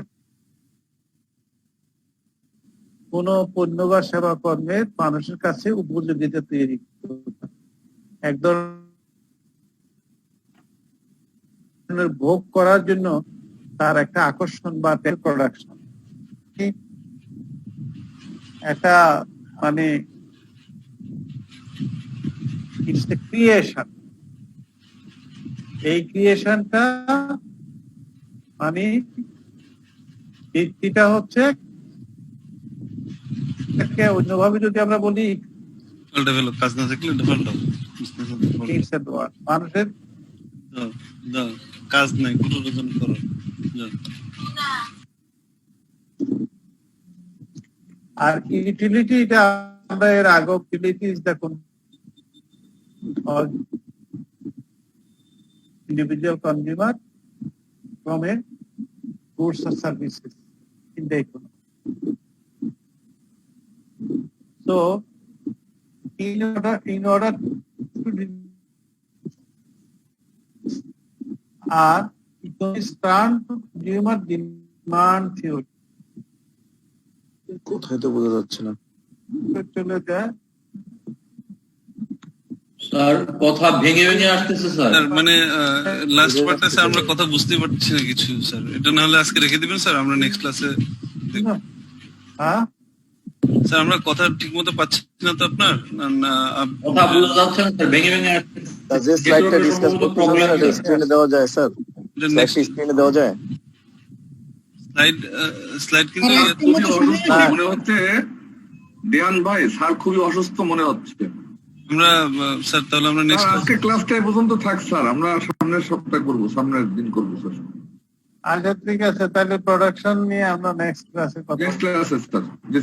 কোন পণ্য বা সেবা কর্মের মানুষের কাছে উপযোগিতা তৈরি করতে, এক ধরনের ভোগ করার জন্য তার একটা আকর্ষণ বা প্রোডাকশন, একটা মানে ইটস এ ক্রিয়েশন। এই ক্রিয়েশনটা মানে ভিত্তিটা হচ্ছে, অন্যভাবে যদি আমরা বলি কাজ না থাকলে মানুষের কাজ নাই, গুরুজন করো। আর ইউটিলিটি, এটা আমরা এর আগে utility is the individual consumer from a goods or services in the economy. So, in order to economists turn to consumer demand theory. কোথায় তো বোঝা যাচ্ছে না। চলে যায় স্যার কথা ভেঙে ভেঙে আসতেছে স্যার। স্যার মানে লাস্ট পার্টটা স্যার আমরা কথা বুঝতে পারছি না কিছু স্যার, এটা না হলে আজকে রেখে দিবেন স্যার, আমরা নেক্সট ক্লাসে হ্যাঁ স্যার আমরা কথা ঠিক মতো পাচ্ছি না তো আপনার কথা বোঝা যাচ্ছে না স্যার, ভেঙে ভেঙে আসতেছে। যে স্লাইডটা ডিসকাস করতে স্ক্রিনে দেওয়া যায় স্যার, স্ক্রিনে দেওয়া যায়। স্লাইড কিন্তু খুবই অসুস্থ মনে হচ্ছে দেয়ান ভাই, স্যার খুবই অসুস্থ মনে হচ্ছে। আমরা স্যার তাহলে আমরা নেক্সট আজকে ক্লাসটা এই পর্যন্ত থাক স্যার, আমরা সামনের সপ্তাহ করবো, সামনের দিন করবো স্যার। আচ্ছা ঠিক আছে, তাহলে প্রোডাকশন নিয়ে আমরা নেক্সট ক্লাসে কথা নেক্সট ক্লাসে স্যার। জি স্যার।